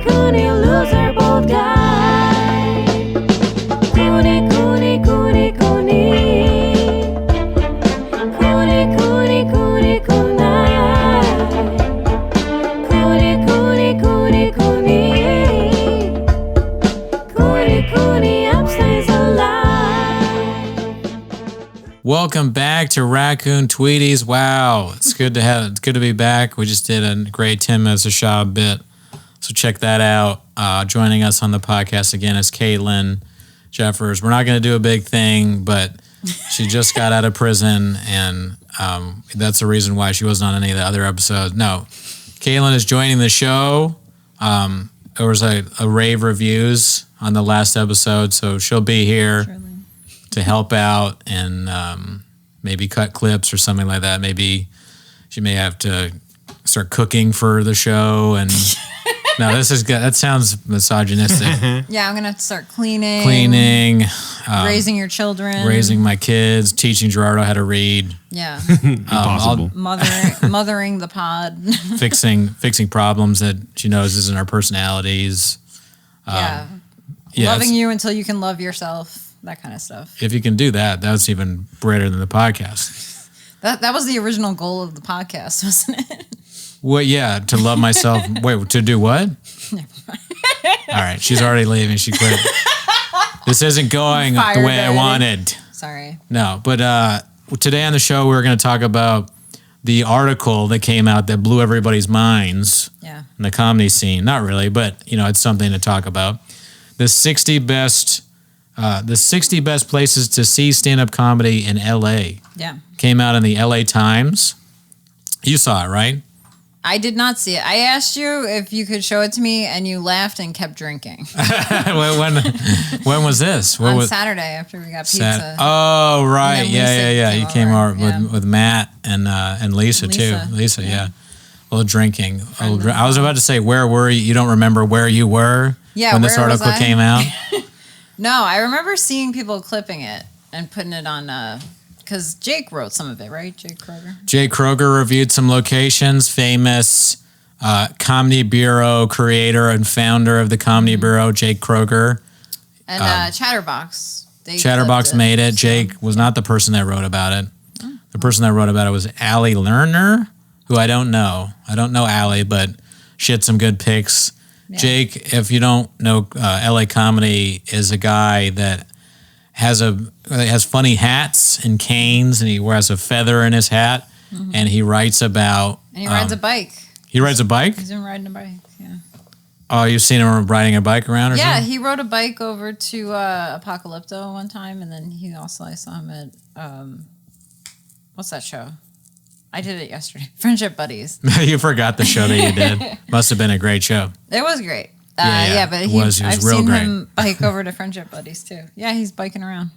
Cooney, loser, bold guy. Cooney, Cooney, Cooney, Cooney. Cooney, Cooney, Cooney, Cooney. Cooney, Cooney, Cooney, Cooney. Cooney, Cooney, upstays alive. Welcome back to Raccoon Tweeties. Wow, it's good to be back. We just did a great 10 minutes of Shab bit, so check that out. Joining us on the podcast again is Caitlin Jeffers. We're not going to do a big thing, but she just got out of prison, and that's the reason why she wasn't on any of the other episodes. No, Caitlin is joining the show. There was a rave reviews on the last episode, so she'll be here. Surely. To help out and maybe cut clips or something like that. Maybe she may have to start cooking for the show. And no, this is good. That sounds misogynistic. Yeah, I'm gonna have to start cleaning, raising your children, raising my kids, teaching Gerardo how to read. Yeah, Impossible. mothering the pod. fixing problems that she knows isn't our personalities. Yeah, Yeah, loving you until you can love yourself. That kind of stuff. if you can do that, that's even greater than the podcast. That was the original goal of the podcast, wasn't it? Well, yeah, to love myself. Wait, to do what? All right, she's already leaving. She quit. This isn't going the Fired way I already. wanted. Sorry. No, but today on the show, we're going to talk about the article that came out that blew everybody's minds Yeah. in the comedy scene. Not really, but it's something to talk about. The 60 best places to see stand-up comedy in LA Yeah. came out in the LA Times. You saw it, right? I did not see it. I asked you if you could show it to me, and you laughed and kept drinking. when was this? What On was Saturday after we got pizza. Oh, right. And then Yeah. Lisa You came over yeah. with Matt and Lisa too. Lisa, yeah. A little drinking. I was about to say, where were you? You don't remember where you were when this where was article I? came out? No, I remember seeing people clipping it and putting it on, because Jake wrote some of it, right? Jake Kroger? Jay Kroger reviewed some locations. Famous Comedy Bureau creator and founder of the Comedy Bureau, Jake Kroger. And Chatterbox. They Chatterbox clipped made it. so- Jake was not the person that wrote about it. The person that wrote about it was Allie Lerner, who I don't know. I don't know Allie, but she had some good picks. Yeah. Jake, if you don't know, LA Comedy is a guy that has funny hats and canes, and he wears a feather in his hat, and he writes about... And he rides a bike. He rides a bike? He's been riding a bike, yeah. Oh, you've seen him riding a bike around or Yeah, something? he rode a bike over to Apocalypto one time, and then I saw him at, what's that show? I did it yesterday. Friendship Buddies. You forgot the show that you did. Must have been a great show. It was great. Yeah, but it was I've real seen great. him bike over to Friendship Buddies too. Yeah, he's biking around.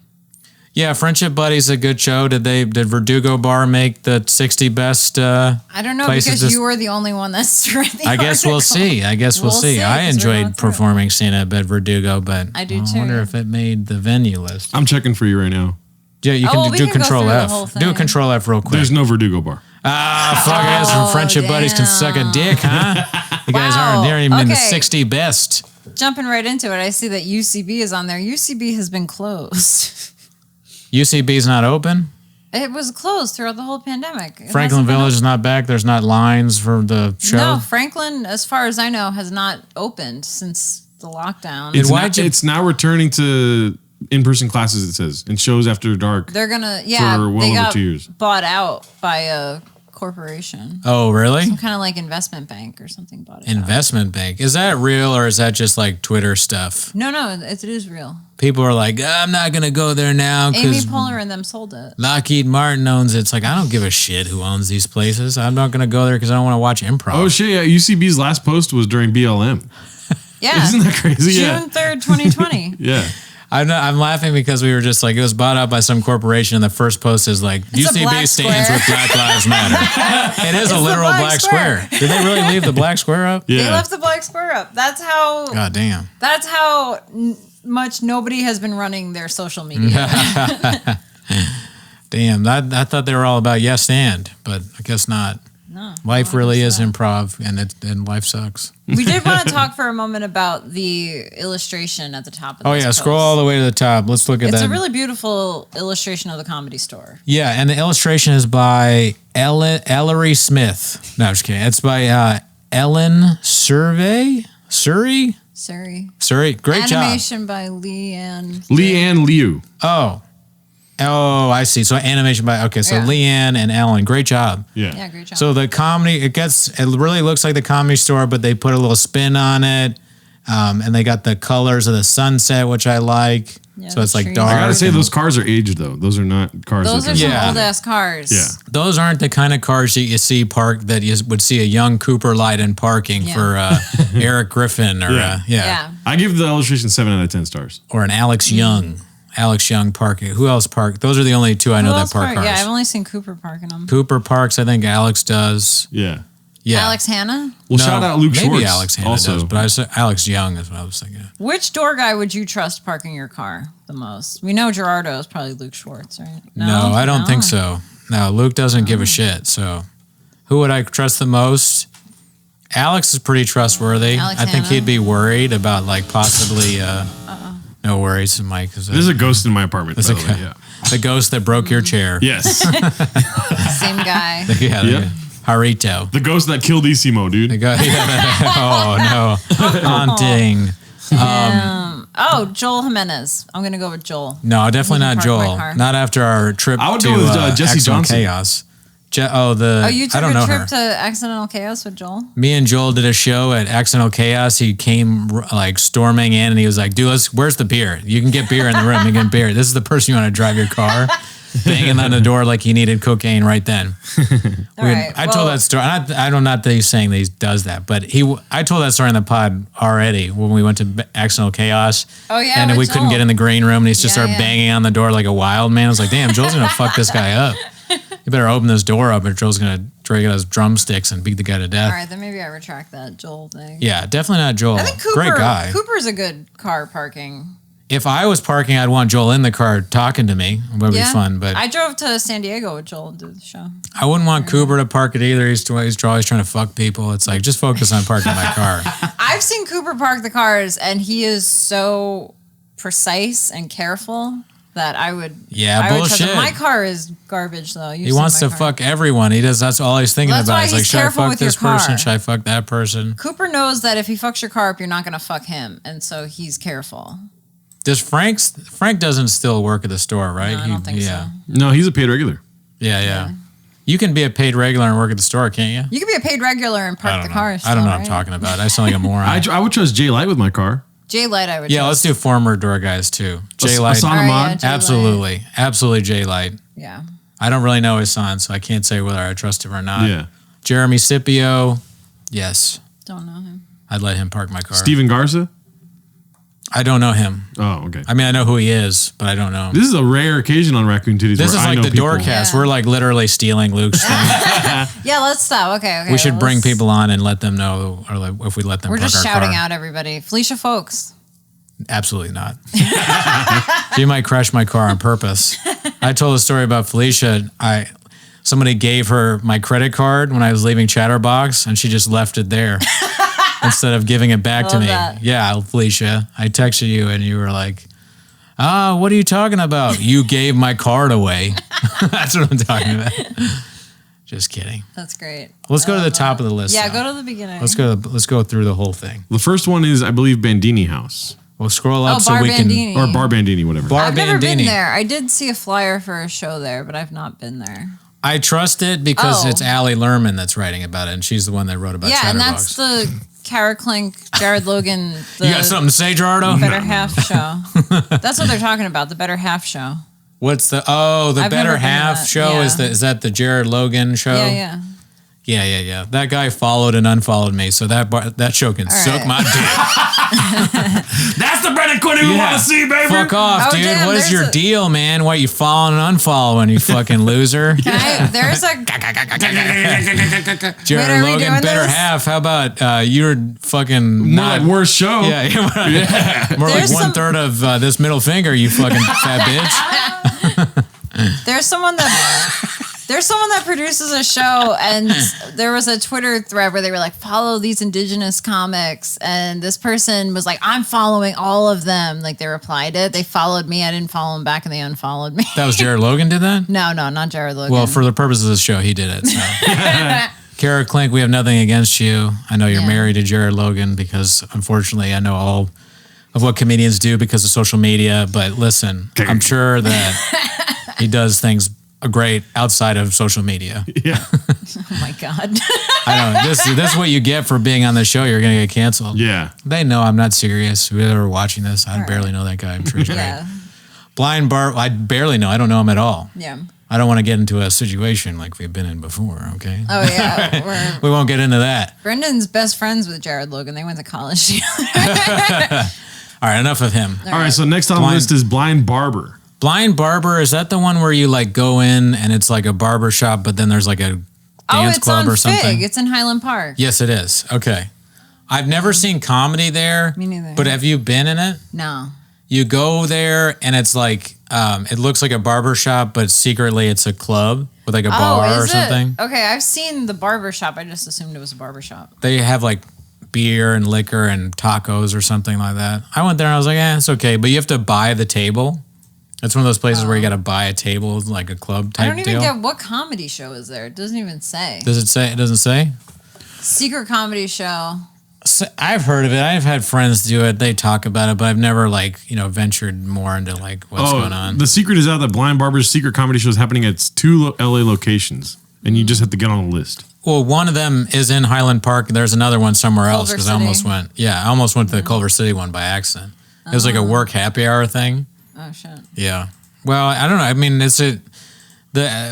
Yeah, Friendship Buddies is a good show. Did Verdugo Bar make the 60 best? I don't know Places because to- you were the only one that's read the I guess we'll article. see. I guess we'll see. I 'cause we're going enjoyed through it. performing stand-up at Verdugo, but I do too, wonder yeah. if it made the venue list. I'm checking for you right now. Yeah, you can we do can go Control through the F. whole Do a thing. Control F real quick. There's no Verdugo bar. Fuck ass from Friendship Buddies can suck a damn. dick, huh? You guys Wow. aren't even in the Okay. 60 best. Jumping right into it, I see that UCB is on there. UCB has been closed. UCB's not open. It was closed throughout the whole pandemic. It Franklin hasn't been Village is not back. There's not lines for the show. No, Franklin, as far as I know, has not opened since the lockdown. It's, why'd you- it's now returning to in-person classes, it says, and shows after dark. They're gonna, For well they over got 2 years. bought out by a corporation. Oh, really? Some kind of like investment bank or something bought it out. Investment bank. Is that real or is that just like Twitter stuff? No, it is real. People are like, I'm not going to go there now Amy because Poehler and them sold it. Lockheed Martin owns it. It's like, I don't give a shit who owns these places. I'm not going to go there because I don't want to watch improv. Oh shit! Yeah, UCB's last post was during BLM. Yeah. Isn't that crazy? Yeah. June 3rd, 2020. Yeah. I'm laughing because we were just like, it was bought out by some corporation and the first post is like, It's a UCB black stands square. with Black Lives Matter. It is a the literal black black square. square. Did they really leave the black square up? Yeah. They left the black square up. That's how God damn. much nobody has been running their social media. Damn, I thought they were all about yes and, but I guess not. No. Life really is improv, and life sucks. We did want to talk for a moment about the illustration at the top of Oh this yeah, post. scroll all the way to the top. Let's look at that. It's a really beautiful illustration of the Comedy Store. Yeah, and the illustration is by Ellery Smith. No, I'm just kidding. It's by Ellen Sury. Sorry. Great job. Animation by Leanne. Leanne Liu. Oh, I see. So animation by so Yeah. Leanne and Ellen. Great job. Yeah, great job. So the comedy, it really looks like the Comedy Store, but they put a little spin on it, and they got the colors of the sunset, which I like. Yeah, So it's the like trees. dark. I gotta say, and- those cars are aged though. Those are not cars. Those that are some Yeah. old ass cars. Yeah. Those aren't the kind of cars that you see parked that you would see a young Cooper Lyden parking Yeah. for Eric Griffin or Yeah. I give the illustration 7 out of 10 stars. or an Alex Young. Alex Young parking. Who else park? Those are the only two I know Who that else park cars. Yeah, I've only seen Cooper parking them. Cooper parks. I think Alex does. Yeah. Yeah. Alex Hanna? Well, No, shout out Luke maybe Schwartz. Alex Hanna also. does, but I said Alex Young is what I was thinking. Which door guy would you trust parking your car the most? We know Gerardo is probably Luke Schwartz, right? No, I don't No? think so. No, Luke doesn't give a shit. So, who would I trust the most? Alex is pretty trustworthy. Alex I think Hanna. he'd be worried about like possibly. No worries, Mike. There's a ghost in my apartment, by There's the a way. Yeah. the ghost that broke your chair. Yes. Same guy. Yeah, Yep. Harito. The ghost that killed Isimo, dude. Oh no, haunting. Joel Jimenez. I'm going to go with Joel. No, definitely He can not park my Joel. car. Not after our trip I would to go with, Jesse Accidental Johnson. Chaos. You I took don't a know trip her. to Accidental Chaos with Joel? Me and Joel did a show at Accidental Chaos. He came like storming in, and he was like, "Dude, where's the beer? You can get beer in the room. You can get beer. This is the person you want to drive your car." Banging on the door like he needed cocaine right then. I told that story. I don't not that he's saying that he does that, but I told that story in the pod already when we went to Accidental Chaos. Oh, yeah, and with we couldn't Joel. get in the green room, and he's just Yeah, started yeah. banging on the door like a wild man. I was like, "Damn, Joel's gonna fuck this guy up. You better open this door up, or Joel's gonna drag out his drumsticks and beat the guy to death." All right, then maybe I retract that Joel thing. Yeah, definitely not Joel. I think Cooper, Great guy. Cooper's a good car parking. If I was parking, I'd want Joel in the car talking to me. It would be fun, but I drove to San Diego with Joel and did the show. I wouldn't want Cooper to park it either. He's always trying to fuck people. It's like, just focus on parking my car. I've seen Cooper park the cars, and he is so precise and careful that I would. Yeah, I would trust him. bullshit. My car is garbage, though. He wants to fuck everyone. He does. That's all he's thinking Well, that's about. why He's like, he's should I careful fuck with your this person? car. Should I fuck that person? Cooper knows that if he fucks your car up, you're not going to fuck him, and so he's careful. Does Frank doesn't still work at the store, right? No, I don't think so. No, he's a paid regular. Yeah. You can be a paid regular and work at the store, can't you? You could be a paid regular and I park don't the know. car. I don't know what I'm talking about. I sound like a moron. I would trust Jay Light with my car. Jay Light, I would. Yeah, trust. let's do former door guys too. Jay Light. Hassan All right, Ahmad. yeah, Jay Light. Absolutely Jay Light. Yeah. I don't really know his son, so I can't say whether I trust him or not. Yeah. Jeremy Scipio, yes, Don't know him. I'd let him park my car. Steven Garza. I don't know him. Oh, okay. I mean, I know who he is, but I don't know him. This is a rare occasion on Raccoon Titties. This where is I like know the people. Doorcast. Yeah. We're like literally stealing Luke's thing. Yeah, let's stop. Okay. We should bring let's- people on and let them know, or like if we let them We're park just our shouting car. out everybody. Felicia Folks. Absolutely not. She might crash my car on purpose. I told a story about Felicia. Somebody gave her my credit card when I was leaving Chatterbox, and she just left it there instead of giving it back to Love me. that. Yeah, Felicia, I texted you, and you were like, what are you talking about? You gave my card away. That's what I'm talking about. Just kidding. That's great. Let's go to the top of the list. Yeah, now. go to the beginning. Let's go through the whole thing. The first one is, I believe, Bandini House. We'll scroll up so Bar we Bandini. Or Bar Bandini, whatever. Bar I've never been Bandini. there. I did see a flyer for a show there, but I've not been there. I trust it because Oh. it's Allie Lerman that's writing about it, and she's the one that wrote about Yeah, and Chatterbox. that's the Kara Klink, Jared Logan, the You got something to say, Gerardo? Better Half show. That's what they're talking about, the Better Half show. What's the I've Better never been to Half that. show? Yeah. Is that the Jared Logan show? Yeah. Yeah. That guy followed and unfollowed me, so that show can suck right. my dick. That's the Brennan Quinn we want to see, baby. Fuck off, Oh, dude. damn, what is there's your a- deal, man? Why you following and unfollowing, you fucking loser? There's a Jared Wait, are we Logan, doing Better this? Half. How about you're fucking More not like worst show. Yeah, more like There's some- 1/3 of this middle finger, you fucking fat bitch. there's someone that There's someone that produces a show, and there was a Twitter thread where they were like, follow these indigenous comics. And this person was like, I'm following all of them. Like, they replied it. They followed me. I didn't follow them back, and they unfollowed me. That was Jared Logan did that? No, not Jared Logan. Well, for the purpose of this show, he did it. So. Kara Klink, we have nothing against you. I know you're married to Jared Logan because, unfortunately, I know all of what comedians do because of social media. But listen, I'm sure that he does things great outside of social media. Yeah. Oh my God. I know. This is what you get for being on the show. You're going to get canceled. Yeah. They know I'm not serious. Whoever watching this, I barely know that guy. I'm sure he's great. Yeah. Blind Barber, I barely know. I don't know him at all. Yeah. I don't want to get into a situation like we've been in before, okay? Oh, yeah. We won't get into that. Brendan's best friends with Jared Logan. They went to college together. All right, enough of him. All right, so next on the list is Blind Barber. Blind Barber, is that the one where you like go in and it's like a barber shop, but then there's like a dance club or something? Fig. It's in Highland Park. Yes, it is. Okay. I've never seen comedy there. Me neither. But have you been in it? No. You go there and it's like, it looks like a barber shop, but secretly it's a club with like a bar or something. Okay, I've seen the barber shop. I just assumed it was a barber shop. They have like beer and liquor and tacos or something like that. I went there and I was like, it's okay. But you have to buy the table. It's one of those places where you got to buy a table, like a club type deal. I don't even get what comedy show is there. It doesn't even say. Does it say? It doesn't say? Secret comedy show. So I've heard of it. I've had friends do it. They talk about it, but I've never ventured more into like what's going on. The secret is out that Blind Barber's secret comedy show is happening at 2 LA locations, and you just have to get on a list. Well, one of them is in Highland Park. There's another one somewhere else because I almost went. Yeah, I almost went to the Culver City one by accident. It was like a work happy hour thing. Oh shit. Yeah. Well, I don't know. I mean, the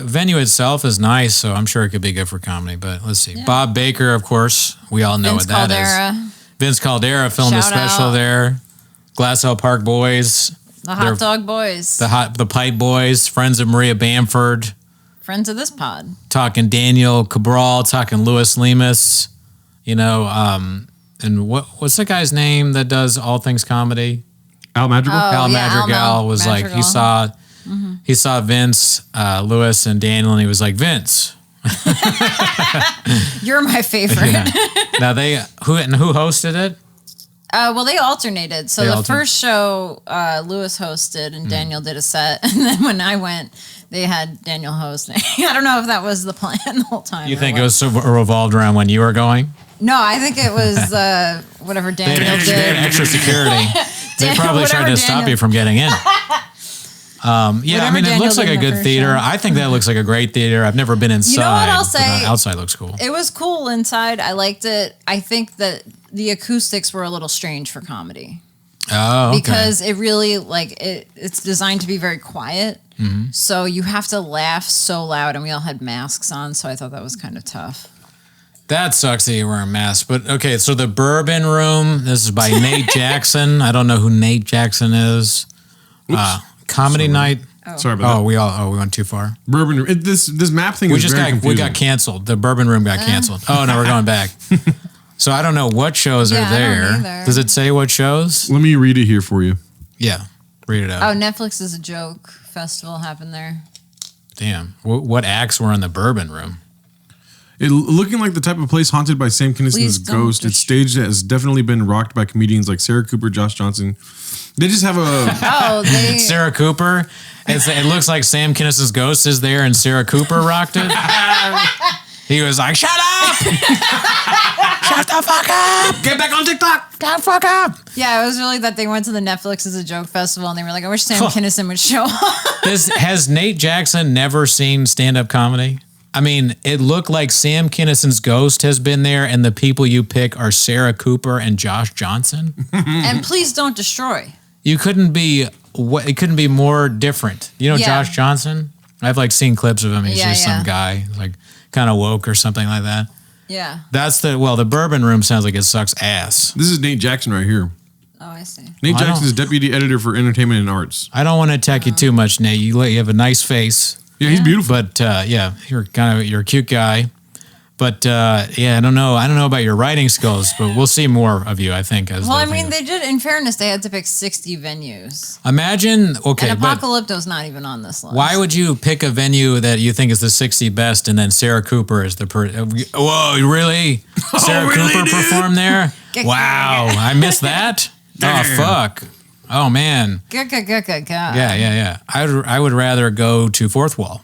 venue itself is nice, so I'm sure it could be good for comedy. But let's see. Yeah. Bob Baker, of course, we all know Vince what that Caldera. is. Vince Caldera filmed a special there. Glassell Park Boys. The Hot Dog Boys. The Pipe Boys. Friends of Maria Bamford. Friends of this pod. Talking Daniel Cabral. Talking Louis Lemus. And what's the guy's name that does all things comedy? Al Madrigal? Al Madrigal was like, he saw Vince, Louis, and Daniel, and he was like, Vince. You're my favorite. Yeah. Now who hosted it? Well, they alternated. So the first show, Louis hosted and Daniel did a set. And then when I went, they had Daniel host. I don't know if that was the plan the whole time. You think it was revolved around when you were going? No, I think it was whatever Daniel did. They had extra security. They probably tried to stop you from getting in. Yeah, I mean, it looks like a good theater. I think that looks like a great theater. I've never been inside. You know what I'll say? Outside looks cool. It was cool inside. I liked it. I think that the acoustics were a little strange for comedy. Oh, okay. Because it really, it's designed to be very quiet. Mm-hmm. So you have to laugh so loud, and we all had masks on, so I thought that was kind of tough. That sucks that you're wearing masks. But okay, so the Bourbon Room, this is by Nate Jackson. I don't know who Nate Jackson is. Comedy night. Oh. Sorry about that. We went too far. Bourbon Room. This map thing is very confusing. We got canceled. The Bourbon Room got canceled. Oh, no, we're going back. So I don't know what shows are there. Does it say what shows? Let me read it here for you. Yeah, read it out. Oh, Netflix is a Joke festival happened there. Damn. What acts were in the Bourbon Room? It looking like the type of place haunted by Sam Kinnison's ghost. It's staged that has definitely been rocked by comedians like Sarah Cooper, Josh Johnson. They just have a Sarah Cooper. It looks like Sam Kinnison's ghost is there, and Sarah Cooper rocked it. He was like, "Shut up! Shut the fuck up! Get back on TikTok! Get the fuck up!" Yeah, it was really that they went to the Netflix as a Joke festival, and they were like, "I wish Sam Kinison would show up." Has Nate Jackson never seen stand-up comedy? I mean, it looked like Sam Kinnison's ghost has been there, and the people you pick are Sarah Cooper and Josh Johnson. And please don't destroy. It couldn't be more different. You know Josh Johnson? I've seen clips of him. He's just some guy, kind of woke or something like that. Yeah. The Bourbon Room sounds like it sucks ass. This is Nate Jackson right here. Oh, I see. Nate Jackson is deputy editor for entertainment and arts. I don't want to attack you too much, Nate. You have a nice face. Yeah, he's beautiful. But you're a cute guy. But yeah, I don't know. I don't know about your writing skills, but we'll see more of you, I think. As Well, the I thing mean, goes. they did. In fairness, they had to pick 60 venues, Imagine, okay, and but Apocalypto's not even on this list. why would you pick a venue that you think is the 60 best, and then Sarah Cooper is the Whoa, really? Sarah really, Cooper dude? performed there? Wow, I missed that. Oh fuck. Oh man. Yeah. I would rather go to Fourth Wall.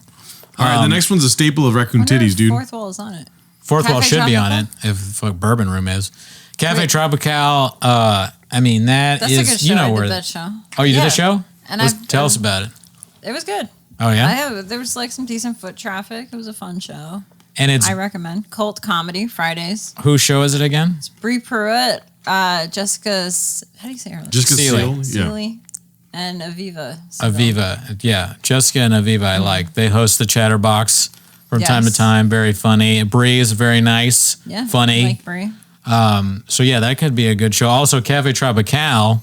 All right, the next one's a staple of Raccoon Titties, dude. Fourth Wall is on it. Fourth Wall Cafe should be on Tropical? it if Bourbon Room is. Cafe Wait. Trabacao. I mean that That's is a good show. you know I where. did that show. Oh, you did Yeah. the show? And Tell us about it. It was good. Oh yeah, There was like some decent foot traffic. It was a fun show. and it's I recommend Cult Comedy Fridays. whose show is it again? Bree Pruitt, Jessica's, how do you say her name? Jessica Sealy. Seal. Yeah. Sealy, and Aviva. Seagal. Aviva, yeah, Jessica and Aviva. I like. They host the Chatterbox from time to Yes. time. Very funny. Bree is very nice. Yeah, funny. Like Bree. So yeah, that could be a good show. Also, Cafe Trabacao.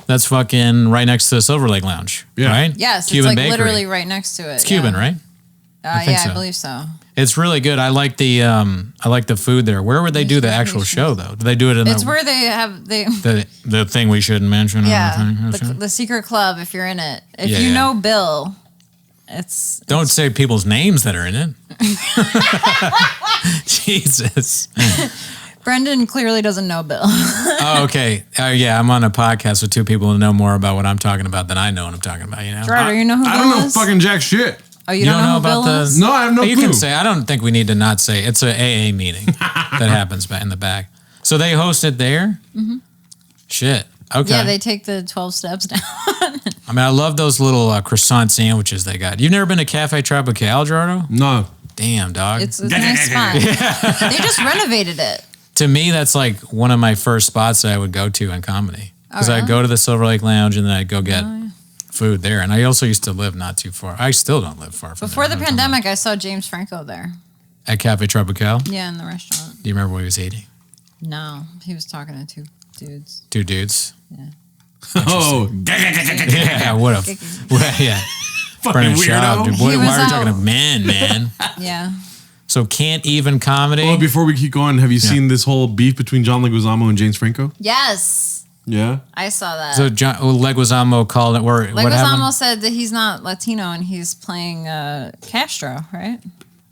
That's fucking right next to the Silver Lake Lounge. Yeah. Right. Yes, Cuban it's like bakery. literally right next to it. It's Cuban, right? I think Yeah, so. I believe so. It's really good. I like the food there. Where would they do the actual show though? Do they do it in It's where they have the thing we shouldn't mention? the secret club. If you're in it, if Yeah, you yeah. know Bill, it's Don't say people's names that are in it. Jesus. Brendan clearly doesn't know Bill. Oh, okay. Yeah, I'm on a podcast with two people who know more about what I'm talking about than I know what I'm talking about. You know. Gerardo, you know who Bill I don't know is? fucking jack shit. Oh, you don't know who about Bill the? is? No, I have no You clue. can say. I don't think we need to not say. It's a AA meeting that happens back in the back. So they host it there. Mm-hmm. Shit. Okay. Yeah, they take the 12 steps down. I mean, I love those little croissant sandwiches they got. You've never been to Cafe Tropical, Gerardo? No. Damn, dog. It's a nice spot. They just renovated it. To me, that's like one of my first spots that I would go to in comedy. Because I'd really? go to the Silver Lake Lounge and then I'd go get food there. And I also used to live not too far. I still don't live far from Before there. the pandemic, I saw James Franco there. At Cafe Tropical? Yeah, in the restaurant. Do you remember what he was eating? No, he was talking to two dudes. Two dudes? Oh, Yeah, what a... yeah. fucking Brennan Schaub, weirdo. dude. He Why was are you talking out. to men, man? Yeah. So can't even comedy? Well, before we keep going, have you seen this whole beef between John Leguizamo and James Franco? Yes, Yeah. I saw that. So John Leguizamo called it... What Leguizamo happened? said that he's not Latino and he's playing Castro, right?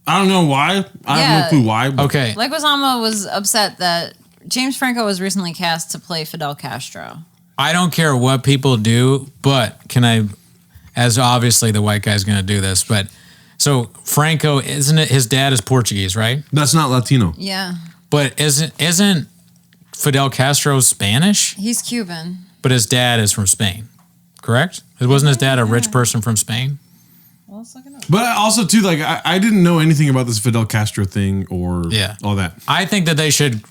I don't know why. I have Yeah. no clue why. But Okay. Leguizamo was upset that James Franco was recently cast to play Fidel Castro. I don't care what people do, but can I, as obviously the white guy's going to do this, but so Franco, isn't it, his dad is Portuguese, right? That's not Latino. Yeah, But isn't Fidel Castro Spanish? he's Cuban. But his dad is from Spain, correct? Wasn't his dad a rich person from Spain? Well, let's look it up. But also, too, like, I didn't know anything about this Fidel Castro thing or all that. I think that they should,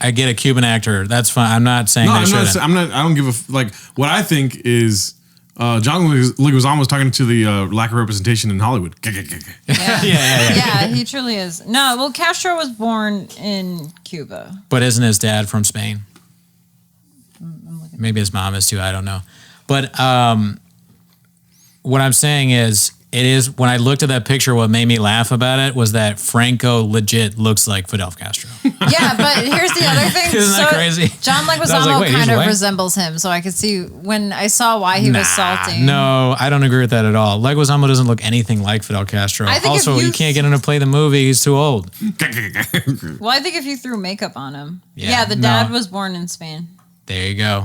I get a Cuban actor. That's fine. I'm not saying No, they I'm shouldn't. not, I don't give a, like, what I think is John Leguizamo was talking to the lack of representation in Hollywood. Yeah. Yeah. He truly is. No, well, Castro was born in Cuba. But isn't his dad from Spain? Maybe his mom is too. I don't know. But what I'm saying is, it is when I looked at that picture, what made me laugh about it was that Franco legit looks like Fidel Castro. Yeah, but here's the other thing. Isn't that So, crazy? John I was Leguizamo like, wait, he's kind of white? resembles him, so I could see when I saw why he was salty. No, I don't agree with that at all. Leguizamo doesn't look anything like Fidel Castro. I think if Also, you- you can't get him to play the movie. He's too old. Well, I think if you threw makeup on him. Yeah, Yeah, the dad no. was born in Spain. There you go.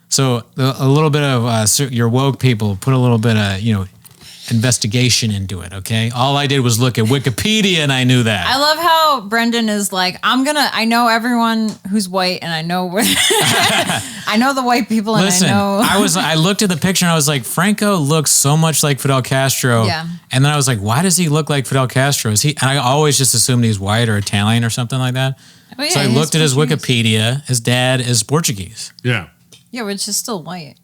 So a little bit of your woke people put a little bit of investigation into it. Okay, all I did was look at Wikipedia and I knew that. I love how Brendan is like, I know everyone who's white and I know where, I know the white people and Listen, I know. I looked at the picture and I was like, Franco looks so much like Fidel Castro. Yeah. And then I was like, why does he look like Fidel Castro? Is he? And I always just assumed he's white or Italian or something like that. Oh, yeah, So I he's looked at his Portuguese. Wikipedia. His dad is Portuguese. Yeah. Yeah, which is still white.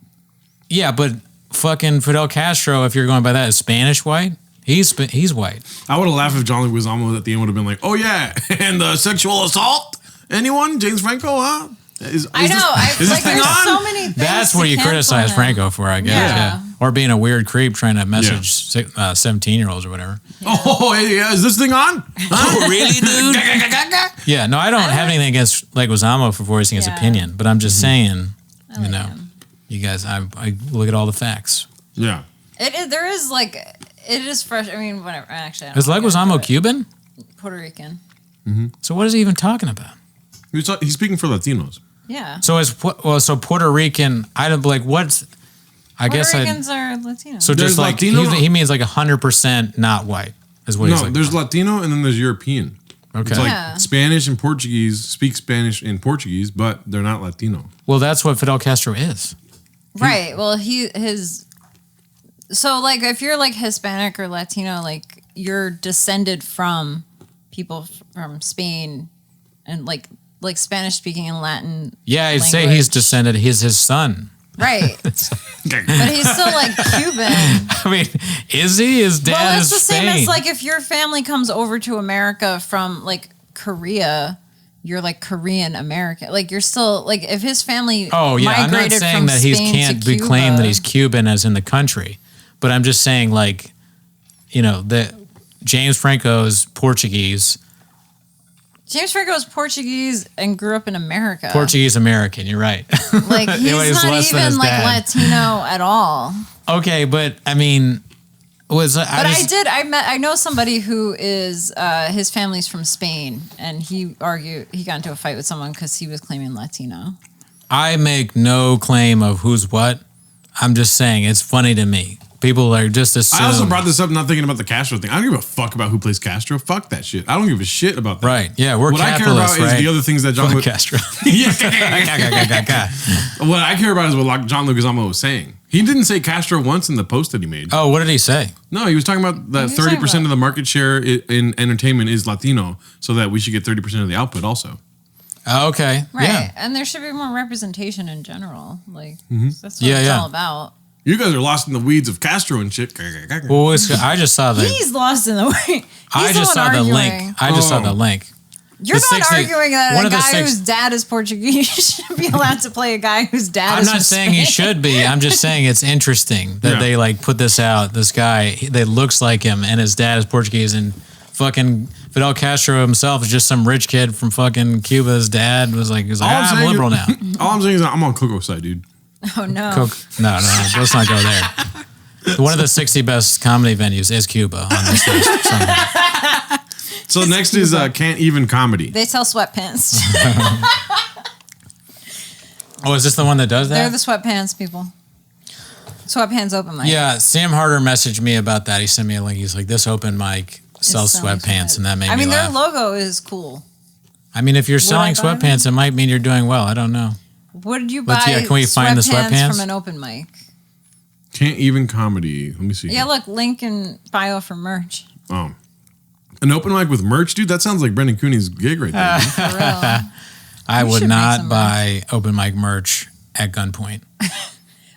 Yeah, but fucking Fidel Castro, if you're going by that, is Spanish white. He's white. I would have laughed if John Leguizamo at the end would have been like, oh, yeah, and the sexual assault? Anyone? James Franco, huh? I know. Is this Like, thing there's on? so many things That's to what you cancel criticize him. Franco for, I guess. Yeah. Yeah. or being a weird creep trying to message 17-year-olds or whatever. Oh, hey, is this thing on? Oh, really, dude? Yeah, no, I don't have anything against Leguizamo for voicing his opinion, but I'm just saying, you know, you guys, I look at all the facts. Yeah. There is like, it is fresh. I mean, whatever. Actually, Is Leguizamo Cuban? Puerto Rican. So what is he even talking about? He's speaking for Latinos. Yeah. So so Puerto Rican. I don't like what's. I guess Puerto Ricans are Latinos. So There's just like Latino- he means like 100% not white is what he's No, like. there's Latino and then there's European. Okay. It's like Yeah. Spanish and Portuguese speak Spanish in Portuguese, but they're not Latino. Well, that's what Fidel Castro is. Right. Well, so like if you're like Hispanic or Latino, like you're descended from people from Spain and like Spanish speaking and Latin. Yeah, I'd say he's language. descended. He's his son. Right. But he's still like Cuban. I mean, is he? His dad Well, is it's the Spain. same as like if your family comes over to America from like Korea, you're like Korean American. Like you're still like if his family. Oh yeah, I'm not migrated saying from that he Spain can't to be claimed Cuba. that he's Cuban as in the country, but I'm just saying like, you know, that James Franco is Portuguese. James Franco is Portuguese and grew up in America. Portuguese American, you're right. Like he's Anyways, not less than even his like dad. Latino at all. Okay, but I mean, But I know somebody who is his family's from Spain, and he got into a fight with someone because he was claiming Latino. I make no claim of who's what. I'm just saying it's funny to me. People are just assuming. I also brought this up not thinking about the Castro thing. I don't give a fuck about who plays Castro. Fuck that shit. I don't give a shit about that. Right. Yeah, we're What I care capitalists, about right? is the other things that John Fuck Luc- Castro. What I care about is what John Leguizamo was saying. He didn't say Castro once in the post that he made. Oh, what did he say? No, he was talking about that What are you 30% talking of the market share in entertainment is Latino, so that we should get 30% of the output also. Oh, okay. Right. Yeah. And there should be more representation in general. Like that's what Yeah, it's yeah. all about. You guys are lost in the weeds of Castro and shit. Well, I just saw the. He's lost in the way. I just saw the link. I just saw the link. You're The not 60 arguing that one a of the guy six- whose dad is Portuguese should be allowed to play a guy whose dad I'm is not from saying he Spain. should be. I'm just saying it's interesting that Yeah. they like put this out. This guy that looks like him, and his dad is Portuguese, and fucking Fidel Castro himself is just some rich kid from fucking Cuba. His dad was like, I'm liberal now. All I'm saying is I'm on Coco's side, dude. Oh no. No, let's not go there. One of the 60 best comedy venues is Cuba on this list. somehow. So next is Can't Even Comedy. They sell sweatpants. Oh, is this the one that does They're that? the sweatpants people. Sweatpants open mic. Yeah, Sam Harder messaged me about that. He sent me a link. He's like, this open mic sells selling sweatpants, and that made me their laugh. logo is cool. I mean, if you're selling I buy them? sweatpants, it might mean you're doing well. I don't know. Would you buy Let's- can we find the sweatpants? from an open mic? Can't Even Comedy. Let me see. Yeah, look, link in bio for merch. Oh. An open mic with merch, dude? That sounds like Brendan Cooney's gig right there. dude. For real. I We would should make not some buy open mic merch at gunpoint.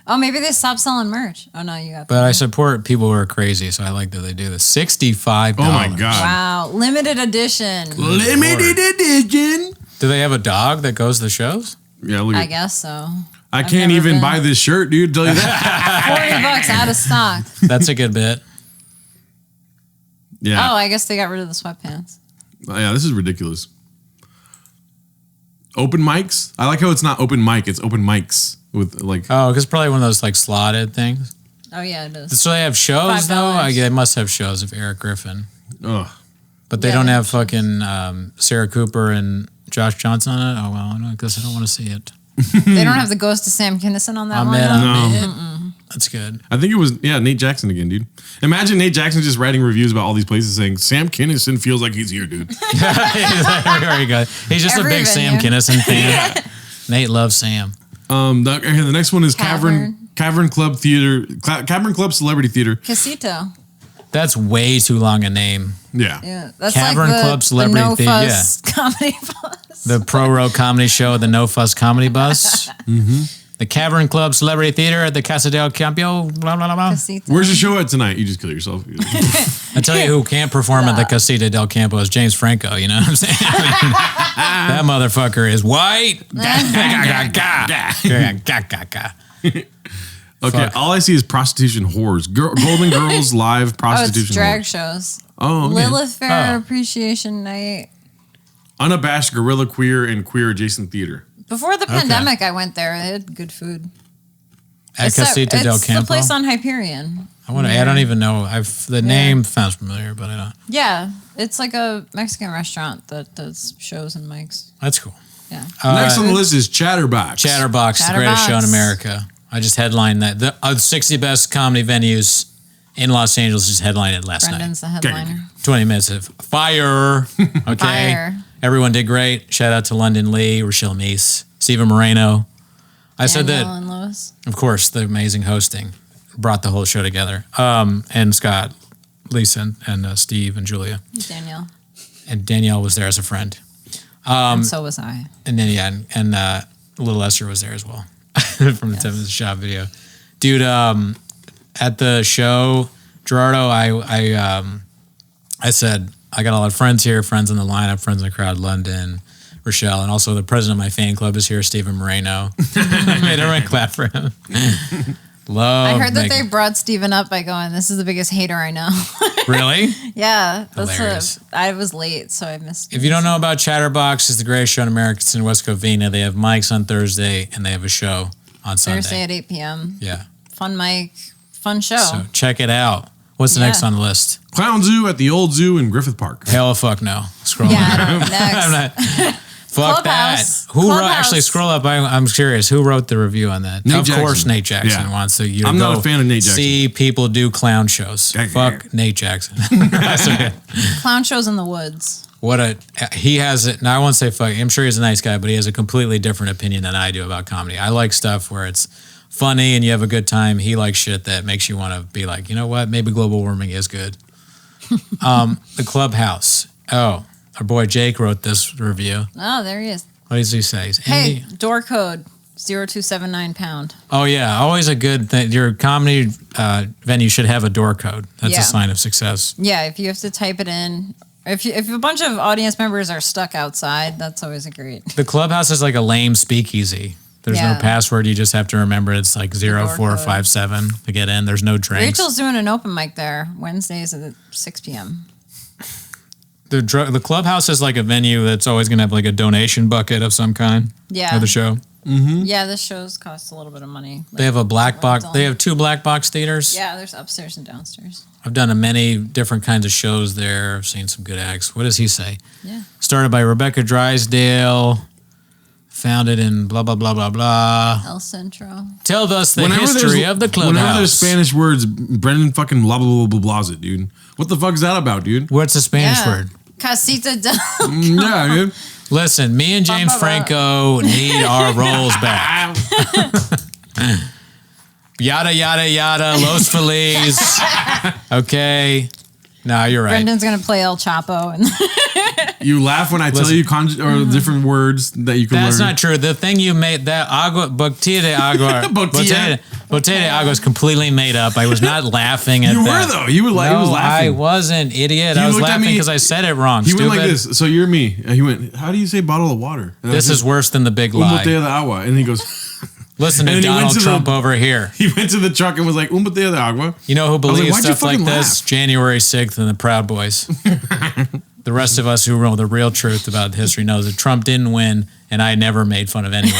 Oh, maybe they stopped selling merch. Oh no, you got But I support people who are crazy, so I like that they do this. $65. Oh my God. Wow, limited edition. Limited edition. Do they have a dog that goes to the shows? Yeah, look I at guess so. I I've can't never even been. buy this shirt, dude. Tell you that. $40 out of stock. That's a good bit. Yeah. Oh, I guess they got rid of the sweatpants. Yeah, this is ridiculous. Open mics? I like how it's not open mic, it's open mics with like Oh, because probably one of those like slotted things. Oh yeah, it is. So they have shows $5. though? They must have shows of Eric Griffin. ugh. But they Yeah, don't they have have fucking Sarah Cooper and Josh Johnson on it? Oh, well, I guess I don't want to see it. They don't have the ghost of Sam Kinison on that I'm one. in, though? I'm in. That's good. I think it was Nate Jackson again, dude. Imagine Nate Jackson just writing reviews about all these places saying Sam Kinison feels like he's here, dude. Very good. He's just Every a big Sam venue. Kinison fan. Nate loves Sam. The next one is Cavern. Cavern Club Theater, Cavern Club Celebrity Theater. Casito. That's way too long a name. Yeah. Yeah, that's Cavern like the, Club Celebrity the no Theater, fuss comedy bus. The Pro Row Comedy Show at the No Fuss Comedy Bus. The Cavern Club Celebrity Theater at the Casa del Campo. Blah, blah, blah, blah. Casito. Where's the show at tonight? You just kill yourself. I tell you who can't perform at the Casita del Campo is James Franco. You know what I'm saying? That motherfucker is white. Okay, Fuck. all I see is prostitution whores. Golden Girls live Oh, prostitution it's drag whores. shows. Oh, okay. Lilith Fair Oh. Appreciation Night. Unabashed guerrilla queer and queer adjacent theater. Before the pandemic, I went there. They had good food. At Casita del It's Campo. the place on Hyperion. I don't even know. The name sounds familiar, but I don't. Yeah, it's like a Mexican restaurant that does shows and mics. That's cool. Yeah. Next on the list is Chatterbox. Chatterbox, the greatest show in America. I just headlined that. The 60 best comedy venues in Los Angeles just headlined it last Brendan's night. the headliner. 20 minutes of fire. Okay. Fire. Everyone did great. Shout out to London Lee, Rochelle Meese, Steven Moreno. I said that, Danielle and Lewis. of course, the amazing hosting brought the whole show together. And Scott, Lisa, and Steve, and Julia. Danielle. And Danielle was there as a friend. And so was I. And then, and Little Esther was there as well from the Tim of the Shop video. Dude, at the show, Gerardo, I said, I got a lot of friends here, friends in the lineup, friends in the crowd, London, Rochelle, and also the president of my fan club is here, Stephen Moreno. I made everyone clap for him. I heard that they brought Steven up by going, "This is the biggest hater I know." Really? Yeah. Hilarious. I was late, so I missed If you don't know about Chatterbox, it's the greatest show in America. It's in West Covina. They have mics on Thursday, and they have a show on Sunday. Thursday at 8 p.m. Yeah. Fun mic, fun show. So check it out. What's the next on the list? Clown Zoo at the Old Zoo in Griffith Park. Hell fuck no. Scroll Yeah, up. I don't- next. I'm not- fuck Clubhouse. that. Who wrote, Clubhouse. actually, scroll up. I'm curious. Who wrote the review on that? Nate of course, Jackson. Nate Jackson Yeah. wants you to I'm not go a fan of Nate Jackson. see people do clown shows. Fuck Nate Jackson. That's okay. Clown shows in the woods. He has it. Now I won't say fuck. I'm sure he's a nice guy, but he has a completely different opinion than I do about comedy. I like stuff where it's funny and you have a good time. He likes shit that makes you want to be like, you know what? Maybe global warming is good. The Clubhouse. Oh, our boy Jake wrote this review. Oh, there he is. What does he say? Hey, door code 0279 pound. Oh yeah, always a good thing. Your comedy venue should have a door code. That's Yeah. a sign of success. Yeah, if you have to type it in. If a bunch of audience members are stuck outside, that's always a great. The Clubhouse is like a lame speakeasy. There's Yeah. no password. You just have to remember it's like 0457 to get in. There's no drinks. Rachel's doing an open mic there Wednesdays at 6 p.m. The Clubhouse is like a venue that's always going to have like a donation bucket of some kind Yeah. for the show. Yeah, the shows cost a little bit of money. They have a black box. They have 2 black box theaters. Yeah, there's upstairs and downstairs. I've done many different kinds of shows there. I've seen some good acts. What does he say? Yeah. Started by Rebecca Drysdale. Founded in blah, blah, blah, blah, blah. El Centro. Tell us the Whenever history there's- of the Clubhouse. Whenever there's Spanish words, Brendan fucking blah, blah, blah, blah, blahs it, dude. What the fuck is that about, dude? What's the Spanish Yeah. word? Casita del. Yeah, dude. Listen, me and James Franco need our roles back. Yada, yada, yada, Los Feliz. Okay. No, you're right. Brendan's going to play El Chapo. And You laugh when I tell you different words that you can That's learn. not true. The thing you made, that agua, botella de agua, Botella. botella de agua is completely made up. I was not laughing at You that. were, though. You were like, No, he was laughing. I wasn't, idiot. He I was looked at laughing me- because I said it wrong. He Stupid. went like this. So you're me. And he went, how do you say bottle of water? And I This said, is worse than the big Un lie. botella de agua. And he goes, Listen to And then he went Donald to the- Trump over here. he went to the truck and was like, un botella de agua. You know who was like, believes "Why'd you stuff like fucking this? laugh?" January 6th and the Proud Boys. The rest of us who know the real truth about history knows that Trump didn't win and I never made fun of anyone.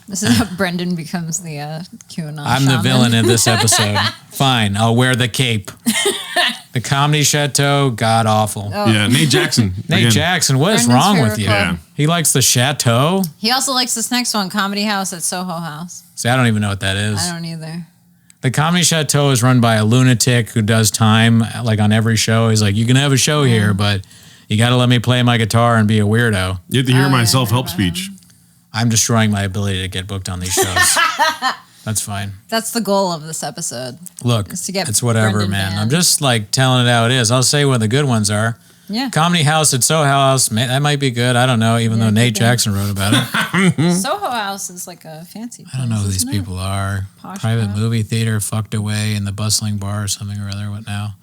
this is how Brendan becomes the QAnon I'm the shaman. villain in this episode. Fine, I'll wear the cape. The Comedy Chateau, god awful. Oh. Yeah, Nate Jackson. Nate Again. Jackson, what is Brendan's wrong with favorite you? club. Yeah. He likes the Chateau? He also likes this next one, Comedy House at Soho House. See, I don't even know what that is. I don't either. The Comedy Chateau is run by a lunatic who does time like on every show. He's like, you can have a show here, but you got to let me play my guitar and be a weirdo. You have to hear Oh, my yeah, self-help yeah. speech. I'm destroying my ability to get booked on these shows. That's fine. That's the goal of this episode. Look, Is to get it's whatever, Brendan man. banned. I'm just like telling it how it is. I'll say what the good ones are. Yeah. Comedy House at Soho House, that might be good. I don't know, even though Nate good thing. Jackson wrote about it. Soho House is like a fancy place. I don't know who these isn't it? people are. Posh Private crowd. movie theater, fucked away in the bustling bar or something or other. What now?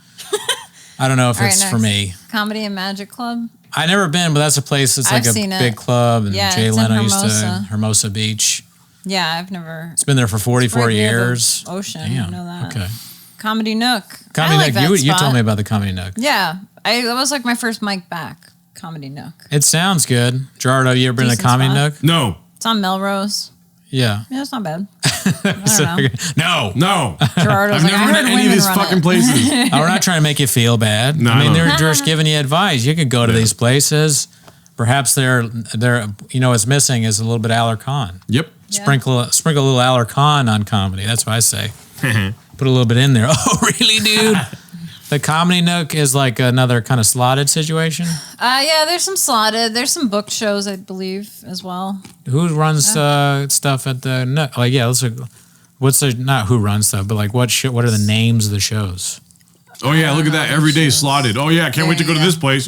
I don't know if All right, it's for next. me. Comedy and Magic Club. I never been, but that's a place that's I've like seen a it. big club, and Yeah, Jay it's in Leno used to Hermosa. Hermosa Beach. Yeah, I've never. It's been there for 44 right near the years. Ocean, Damn. you know that. Okay. Comedy Nook. Comedy I like Nook. that You spot. told me about the Comedy Nook. Yeah, that was like my first mic back. Comedy Nook. It sounds good. Gerardo, you ever been to Decent Comedy spot. Nook? No. It's on Melrose. Yeah. Yeah, it's not bad. I don't know. No. Gerardo's I've never been to any of these fucking places. We're not trying to make you feel bad. No, I mean, I they're know. just giving you advice. You could go to these places. Perhaps they're what's missing is a little bit of Alarcon. Yep. Sprinkle a little Alarcon on comedy. That's what I say. Put a little bit in there. Oh, really, dude? The Comedy Nook is like another kind of slotted situation. Yeah, there's some slotted. There's some book shows, I believe, as well. Who runs stuff at the Nook? Like, yeah, what's the not who runs stuff, but like what are the names of the shows? Oh yeah, look at that. Every day slotted. Oh yeah, can't wait to go to this place.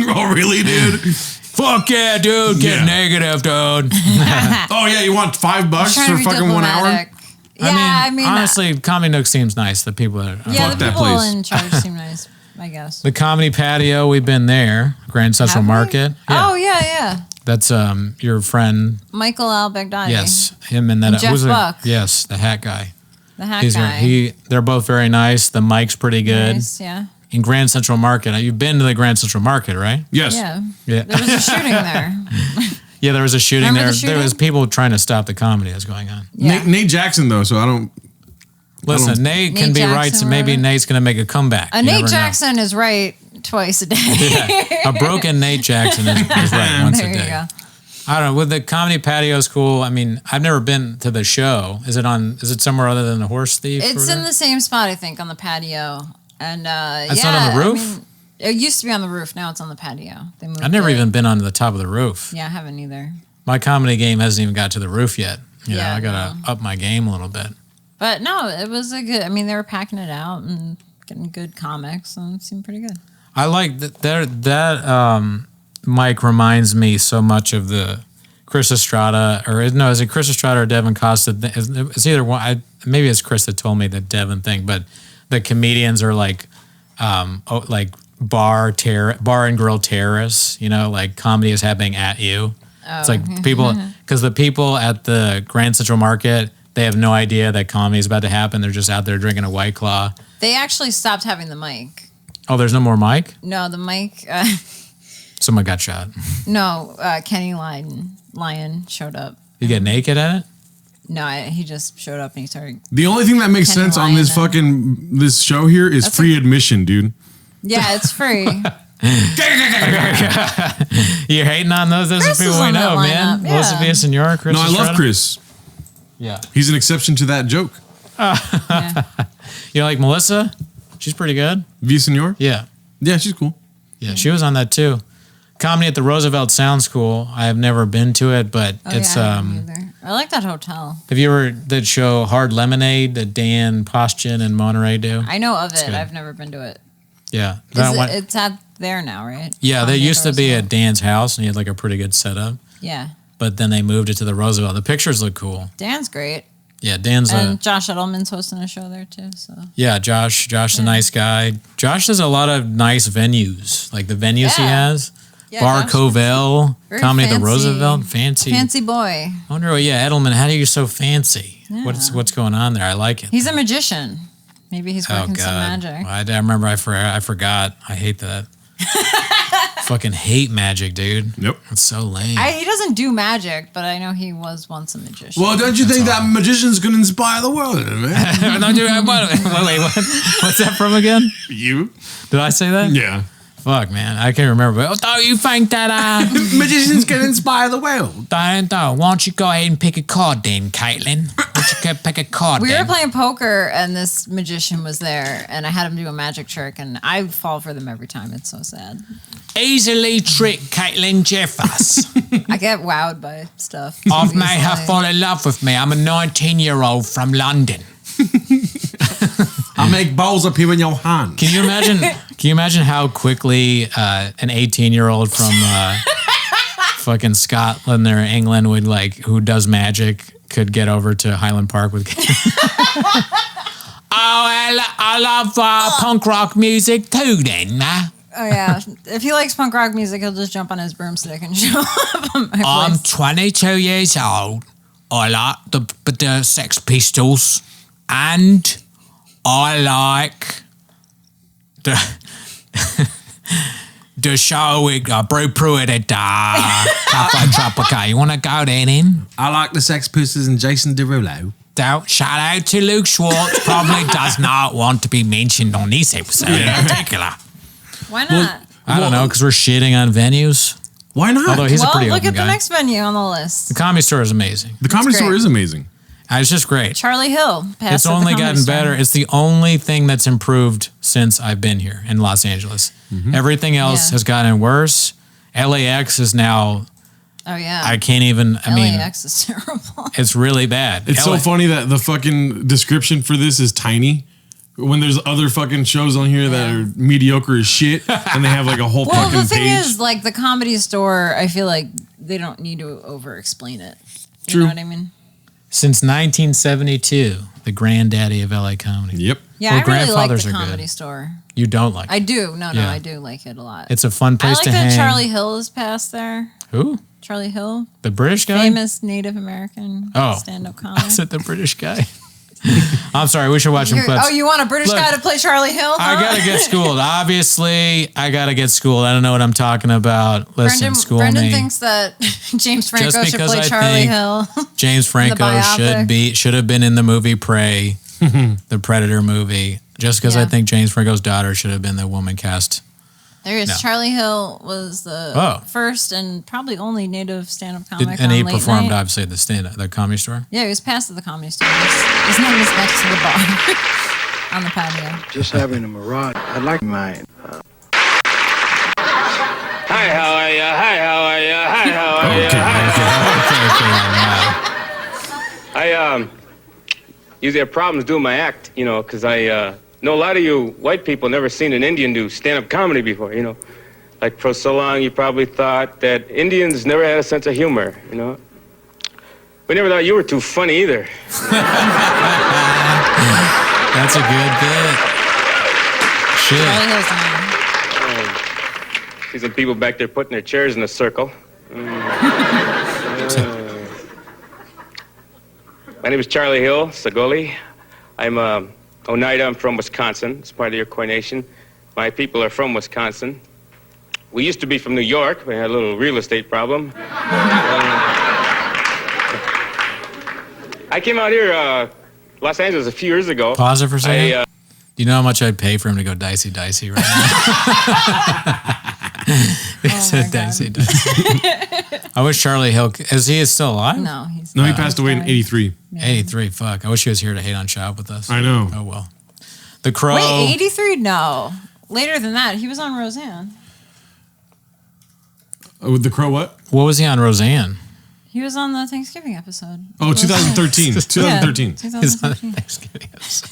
Oh really, dude? Fuck yeah, dude. Get negative, dude. Oh yeah, you want $5 Trying for to be fucking 1 hour? diplomatic. Yeah, I mean, honestly, Comedy Nook seems nice. The people that yeah, Fuck the that people place. in charge seem nice, I guess. the Comedy Patio, we've been there. Grand Central Have we? Market. Yeah. Oh yeah. That's your friend. Michael Al-Baghdadi. Yes, him and that. And Jeff who's the- Buck. Yes, the hat guy. The hat He's guy. They're both very nice. The mic's pretty good. Nice, yeah. In Grand Central Market, you've been to the Grand Central Market, right? Yes. Yeah. Yeah. There was a shooting there. Yeah, there was a shooting Remember there. the shooting? There was people trying to stop the comedy that's going on. Yeah. Nate Jackson though, so I don't. Listen, Nate can Nate be Jackson, right. So maybe whatever. Nate's going to make a comeback. You never Nate know. Jackson is right twice a day. Yeah. A broken Nate Jackson is right once There a you day. go. I don't know. With the Comedy Patio is cool. I mean, I've never been to the show. Is it somewhere other than the Horse Thief? It's in the same spot, I think, on the patio. And It's not on the roof? I mean, it used to be on the roof. Now it's on the patio. They moved I've never it. even been on the top of the roof. Yeah, I haven't either. My comedy game hasn't even got to the roof yet. You know, Yeah, I got to up my game a little bit. But no, it was a good. I mean, they were packing it out and getting good comics, and it seemed pretty good. I like that Mike reminds me so much of the Chris Estrada, is it Chris Estrada or Devin Costa? It's either one. Maybe it's Chris that told me the Devin thing, but the comedians are like bar and grill terrorists. You know, like comedy is happening at you. It's like people, because the people at the Grand Central Market, they have no idea that comedy is about to happen. They're just out there drinking a White Claw. They actually stopped having the mic. Oh, there's no more mic? No, the mic. Someone got shot. No, Kenny Lyon showed up. You get naked at it? No, he just showed up and he started. The only thing that makes Kenny sense on this Lyon. this show here is That's free admission, dude. Yeah, it's free. You're hating on those? Those Chris are is people we on that know, man. lineup, Melissa yeah. Villasenor, Chris No, I love Estrada? Chris. Yeah. He's an exception to that joke. Yeah. You like Melissa? She's pretty good. Villasenor? Yeah. Yeah, she's cool. Yeah, she was on that too. Comedy at the Roosevelt sounds cool. I have never been to it, but it's I haven't either. I like that hotel. have you ever that show Hard Lemonade that Dan Postjan and Monterey do? I know of it. good. I've never been to it. Yeah. That one- It's at there now, right? yeah, they Comedy at used the to be Roosevelt. at Dan's house and he had like a pretty good setup. Yeah. But then they moved it to the Roosevelt. The pictures look cool. Dan's great. Yeah, Dan's And Josh Edelman's hosting a show there too. So Josh a nice guy. Josh does a lot of nice venues, like the venues he Yeah. has. Yeah, Bar Josh- Covell, Very Comedy at the fancy. Roosevelt, fancy. fancy boy. I wonder, Edelman, how are you so fancy? Yeah. What's going on there? I like it. He's a magician. Maybe he's Oh working some God, magic. I remember. I forgot. I hate that. Fucking hate magic, dude. Yep. It's so lame. He doesn't do magic, but I know he was once a magician. Well, don't you think that magicians can inspire the world, man? Don't do wait, what's that from again? You? Did I say that? Yeah. Fuck, man, I can't remember. But, don't you think that Magicians can inspire the world. Why don't you go ahead and pick a card then, Caitlin? Why don't you go pick a card We were then? playing poker and this magician was there and I had him do a magic trick and I fall for them every time. It's so sad. Easily trick Caitlin Jeffers. I get wowed by stuff. I've made her easily. fall in love with me. I'm a 19-year-old from London. I make balls appear in your hand. Can you imagine? Can you imagine how quickly an 18-year-old from fucking Scotland or England would who does magic could get over to Highland Park with? I love punk rock music too. Then Oh yeah, if he likes punk rock music, he'll just jump on his broomstick and show up at my I'm place. 22 years old. I like the Sex Pistols, and I like the show with Brew Pruitt at Cafe Trabacao. You want to go there then? I like the Sex Pistols and Jason Derulo. Shout out to Luke Schwartz. Probably does not want to be mentioned on this episode in particular. Why not? I don't know, because we're shitting on venues. Why not? Although he's a pretty look open at guy. the next venue on the list. The Comedy Store is amazing. The Comedy Store great. is amazing. It's just great. Charlie Hill. It's only gotten better. It's the only thing that's improved since I've been here in Los Angeles. Everything else has gotten worse. LAX is now, Oh yeah. I can't even, I mean, LAX is terrible. it's really bad. It's so funny that the fucking description for this is tiny. When there's other fucking shows on here that are mediocre as shit, and they have like a whole Well, fucking the thing page. is, like the Comedy Store, I feel like they don't need to over-explain it. You True. know what I mean? Since 1972, the granddaddy of LA comedy. Yep. Yeah, Well, I really like grandfathers the are Comedy good. Store. You don't like I it. do. No, Yeah. I do like it a lot. It's a fun I place like to that hang. Charlie Hill is passed there. Who? Charlie Hill, The British guy? famous Native American Oh. stand-up I comic. said the British guy. I'm sorry, we should watch some clips. Oh, you want a British Look, guy to play Charlie Hill? I huh? gotta get schooled. Obviously, I gotta get schooled. I don't know what I'm talking about. Listen, school Brendan me. thinks that James Franco should because play I Charlie think Hill. James Franco biopic. should have been in the movie Prey, the Predator movie. Just because I Yeah. think James Franco's daughter should have been the woman cast. There is. No. Charlie Hill was the first and probably only Native stand-up comic And on he late performed, night. obviously, at the Comedy Store. Yeah, he was passed at the Comedy Store. His name is next to the bar on the patio. Just having a mirage. I'd like mine. Hi, how are ya? Hi, how are ya? Hi, how are ya? Okay. I usually have problems doing my act, you know, because I know a lot of you white people never seen an Indian do stand-up comedy before, you know. Like for so long, you probably thought that Indians never had a sense of humor, you know. We never thought you were too funny either. That's a good bit. Shit. Charlie Hill's the man. See some people back there putting their chairs in a circle. My name is Charlie Hill, Sagoli. I'm Oneida. I'm from Wisconsin. It's part of the Iroquois Nation. My people are from Wisconsin. We used to be from New York. We had a little real estate problem. I came out here, Los Angeles, a few years ago. Pause it for a second. I, Do you know how much I'd pay for him to go dicey right now? He said dicey. I wish Charlie Hill, is he still alive? No, he's No, he passed away in 83. 83, fuck. I wish he was here to hate on Shop with us. I know. Oh, well. The Crow. Wait, 83? No. Later than that. He was on Roseanne. With the Crow what? What was he on, Roseanne? He was on the Thanksgiving episode. Oh, 2013. 2013. Yeah, He's on the 2013. Thanksgiving episode.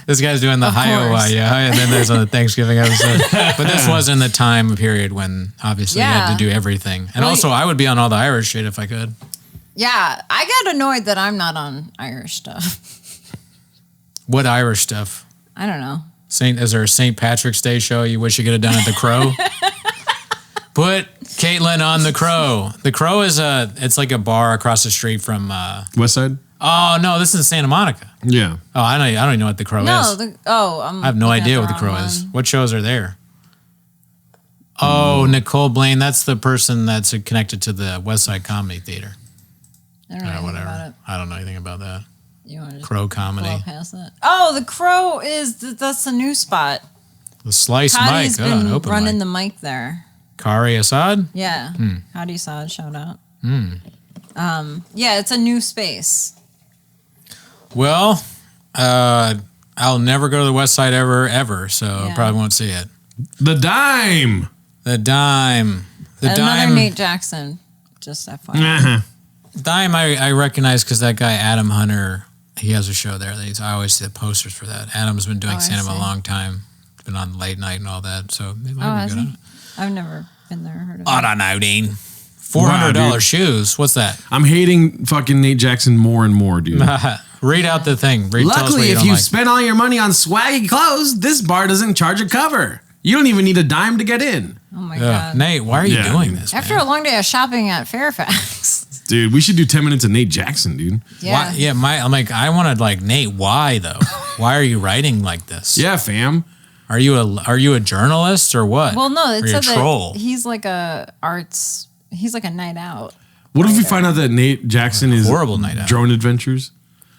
This guy's doing the Of Iowa, course. yeah. And then there's on the Thanksgiving episode. But this was in the time period when obviously you had Yeah. to do everything. And Well, also, I would be on all the Irish shit if I could. Yeah, I get annoyed that I'm not on Irish stuff. What Irish stuff? I don't know. Is there a St. Patrick's Day show you wish you could have done at the Crow? Put Caitlin on the Crow. The Crow is it's like a bar across the street from. West Side? Oh no, this is Santa Monica. Yeah. Oh, I don't even know what the Crow No, is. I'm I have no looking at idea what the Crow wrong is. one. What shows are there? Oh, Nicole Blaine. That's the person that's connected to the West Side Comedy Theater. I don't know anything Whatever. about it. I don't know anything about that. You want to just Crow blow comedy. past that? Oh, the Crow that's the new spot. The Slice Kadi's Mic. Oh, an been open running mic. the mic there. Kari Assad? Yeah. Kadi Saad, shout out. Hmm. Yeah, it's a new space. Well, I'll never go to the West Side ever, so I Yeah. probably won't see it. The Dime. The Dime. The Another Dime. Nate Jackson. Just FYI. Uh-huh. Dime, I recognize because that guy Adam Hunter, he has a show there. I always see the posters for that. Adam's been doing Oh, I stand-up a see. long time. Been on late night and all that, so it Oh, might has be good. he? I've never been there or heard of I it. don't know, Dean. $400 Wow, dude. shoes. What's that? I'm hating fucking Nate Jackson more and more, dude. Read out the thing. Tell us what Luckily, you if don't you've like. spent all your money on swaggy clothes, this bar doesn't charge a cover. You don't even need a dime to get in. Oh my God. Nate, why are you Yeah. doing this? After man? a long day of shopping at Fairfax. Dude, we should do 10 minutes of Nate Jackson, dude. Yeah. I'm like, I wanted like Nate. Why though? Why are you writing like this? Yeah, fam. Are you a journalist or what? Well, no, Or it you a said troll. that he's like he's like a night out. What if we find out that Nate Jackson is Horrible night out. Drone Adventures?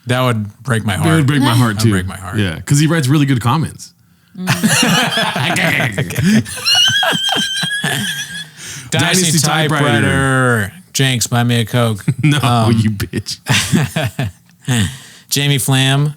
That would break my heart. It would break my heart That too. would break my heart. Yeah, because he writes really good comments. Dynasty typewriter. Jenks, buy me a Coke. No, you bitch. Jamie Flam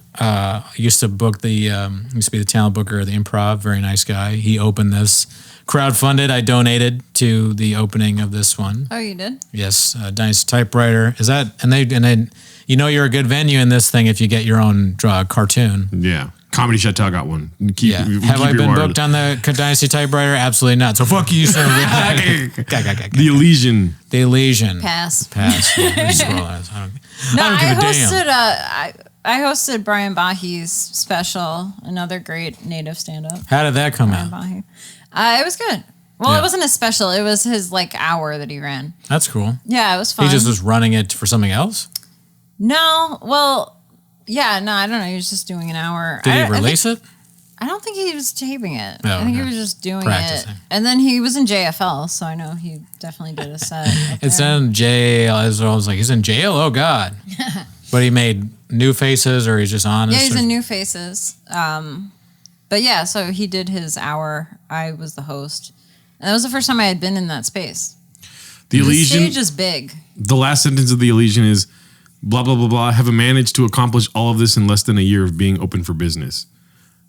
used to book used to be the talent booker of the Improv. Very nice guy. He opened this. Crowdfunded. I donated to the opening of this one. Oh, you did? Yes, Dynasty typewriter. Is that and then you know you're a good venue in this thing if you get your own cartoon. Yeah. Comedy Chateau got one. Have I been booked on the Dynasty typewriter? Absolutely not. So fuck you, sir. The Elysian. The Elysian. Pass. Pass. Yeah, scroll on. No, I don't give a damn. I hosted Brian Bahi's special, another great native stand-up. How did that come Brian out? Bahi. It was good. Well, Yeah. it wasn't a special. It was his hour that he ran. That's cool. Yeah, it was fun. He just was running it for something else. No, well, yeah, no, I don't know. He was just doing an hour. Did he release it? I don't think he was taping it. Oh, I think okay. he was just doing Practicing. it. And then he was in JFL, so I know he definitely did a set. up It's there. in jail. I was like, he's in jail? Oh, God. But he made new faces or he's just honest? Yeah, he's or- in New Faces. But yeah, so he did his hour. I was the host. And that was the first time I had been in that space. The The Elysian. stage is big. The last sentence of the Elysian is blah, blah, blah, blah. Have managed to accomplish all of this in less than a year of being open for business.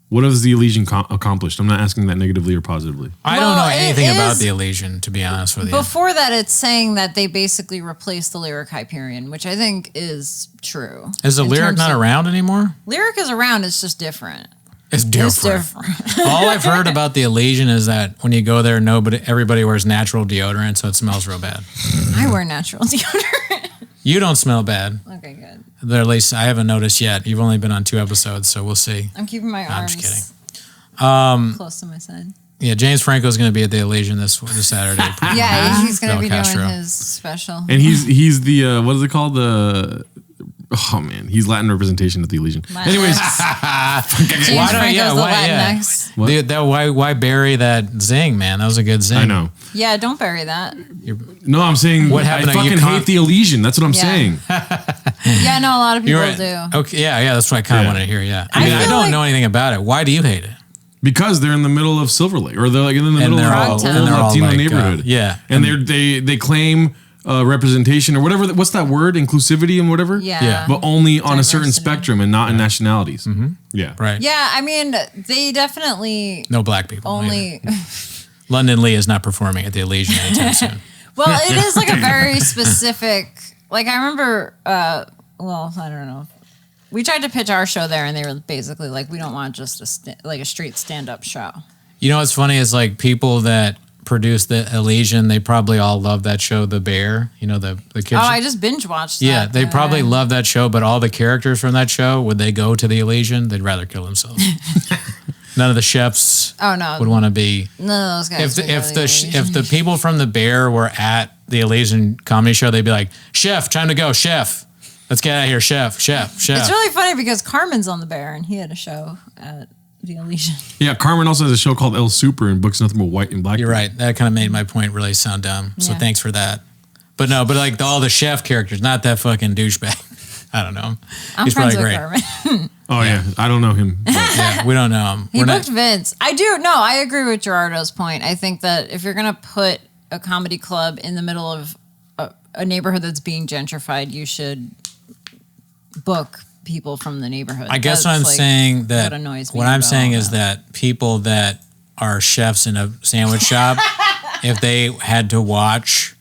What has the Elysian accomplished? I'm not asking that negatively or positively. I don't know Well, it anything about is- the Elysian, to be honest with you. Before that, it's saying that they basically replaced the Lyric Hyperion, which I think is true. Is the in lyric terms not of- around anymore? Lyric is around, it's just different. It's different. It's different. All I've heard about the Elysian is that when you go there, everybody wears natural deodorant, so it smells real bad. I wear natural deodorant. You don't smell bad. Okay, good. Or at least I haven't noticed yet. You've only been on 2 episodes, so we'll see. I'm keeping my I'm arms just close to my side. Yeah, James Franco's going to be at the Elysian this Saturday. Yeah, he's going to Fidel be Castro. doing his special. And he's the, what is it called? Oh, man. He's Latin representation at the Elysian. Latinx. Anyways. James Why don't- Franco's yeah, the why- yeah. Latinx. What? Why bury that zing, man? That was a good zing. I know. Yeah, don't bury that. No, I'm saying What I happened? fucking You hate the Elysian. That's what I'm Yeah. saying. Yeah, no, a lot of people You're right. do. Okay, yeah, that's what I kind of Yeah. wanted to hear. Yeah, I I mean, I feel don't like- know anything about it. Why do you hate it? Because they're in the middle of Silver Lake, or they're like in the middle of all- a and they're all Latino like, neighborhood. yeah. and they claim representation or whatever. What's that word? Inclusivity and whatever. Yeah. Yeah. But only on a certain Diversity. spectrum and not in nationalities. Yeah. Right. Yeah, I mean, they definitely No black people. only. London Lee is not performing at the Elysian anytime soon. Well, it is like a very specific. Like I remember. Well, I don't know. We tried to pitch our show there, and they were basically like, "We don't want just a straight stand-up show." You know what's funny is like people that produce the Elysian, they probably all love that show, The Bear. You know the kids. Oh, I just binge watched. yeah, that. they probably love that show, but all the characters from that show, would they go to the Elysian? They'd rather kill themselves. None of the chefs Oh no, would want to be. none of those guys. If the people from the Bear were at the Elysian comedy show, they'd be like, "Chef, time to go, chef. Let's get out of here, chef." It's really funny because Carmen's on the Bear, and he had a show at the Elysian. Yeah. Carmen also has a show called El Super and books nothing but white and black. You're right. That kind of made my point really sound dumb. So Yeah. thanks for that. But no, but like all the chef characters, not that fucking douchebag. I don't know. I'm He's friends probably with great. Carmen. Oh yeah. I don't know him. but- Yeah, we don't know him. He We're booked not, Vince. I agree with Gerardo's point. I think that if you're going to put a comedy club in the middle of a neighborhood that's being gentrified, you should book people from the neighborhood. I guess That's what I'm like saying that what annoys me what I'm about saying all is that people that are chefs in a sandwich shop, if they had to watch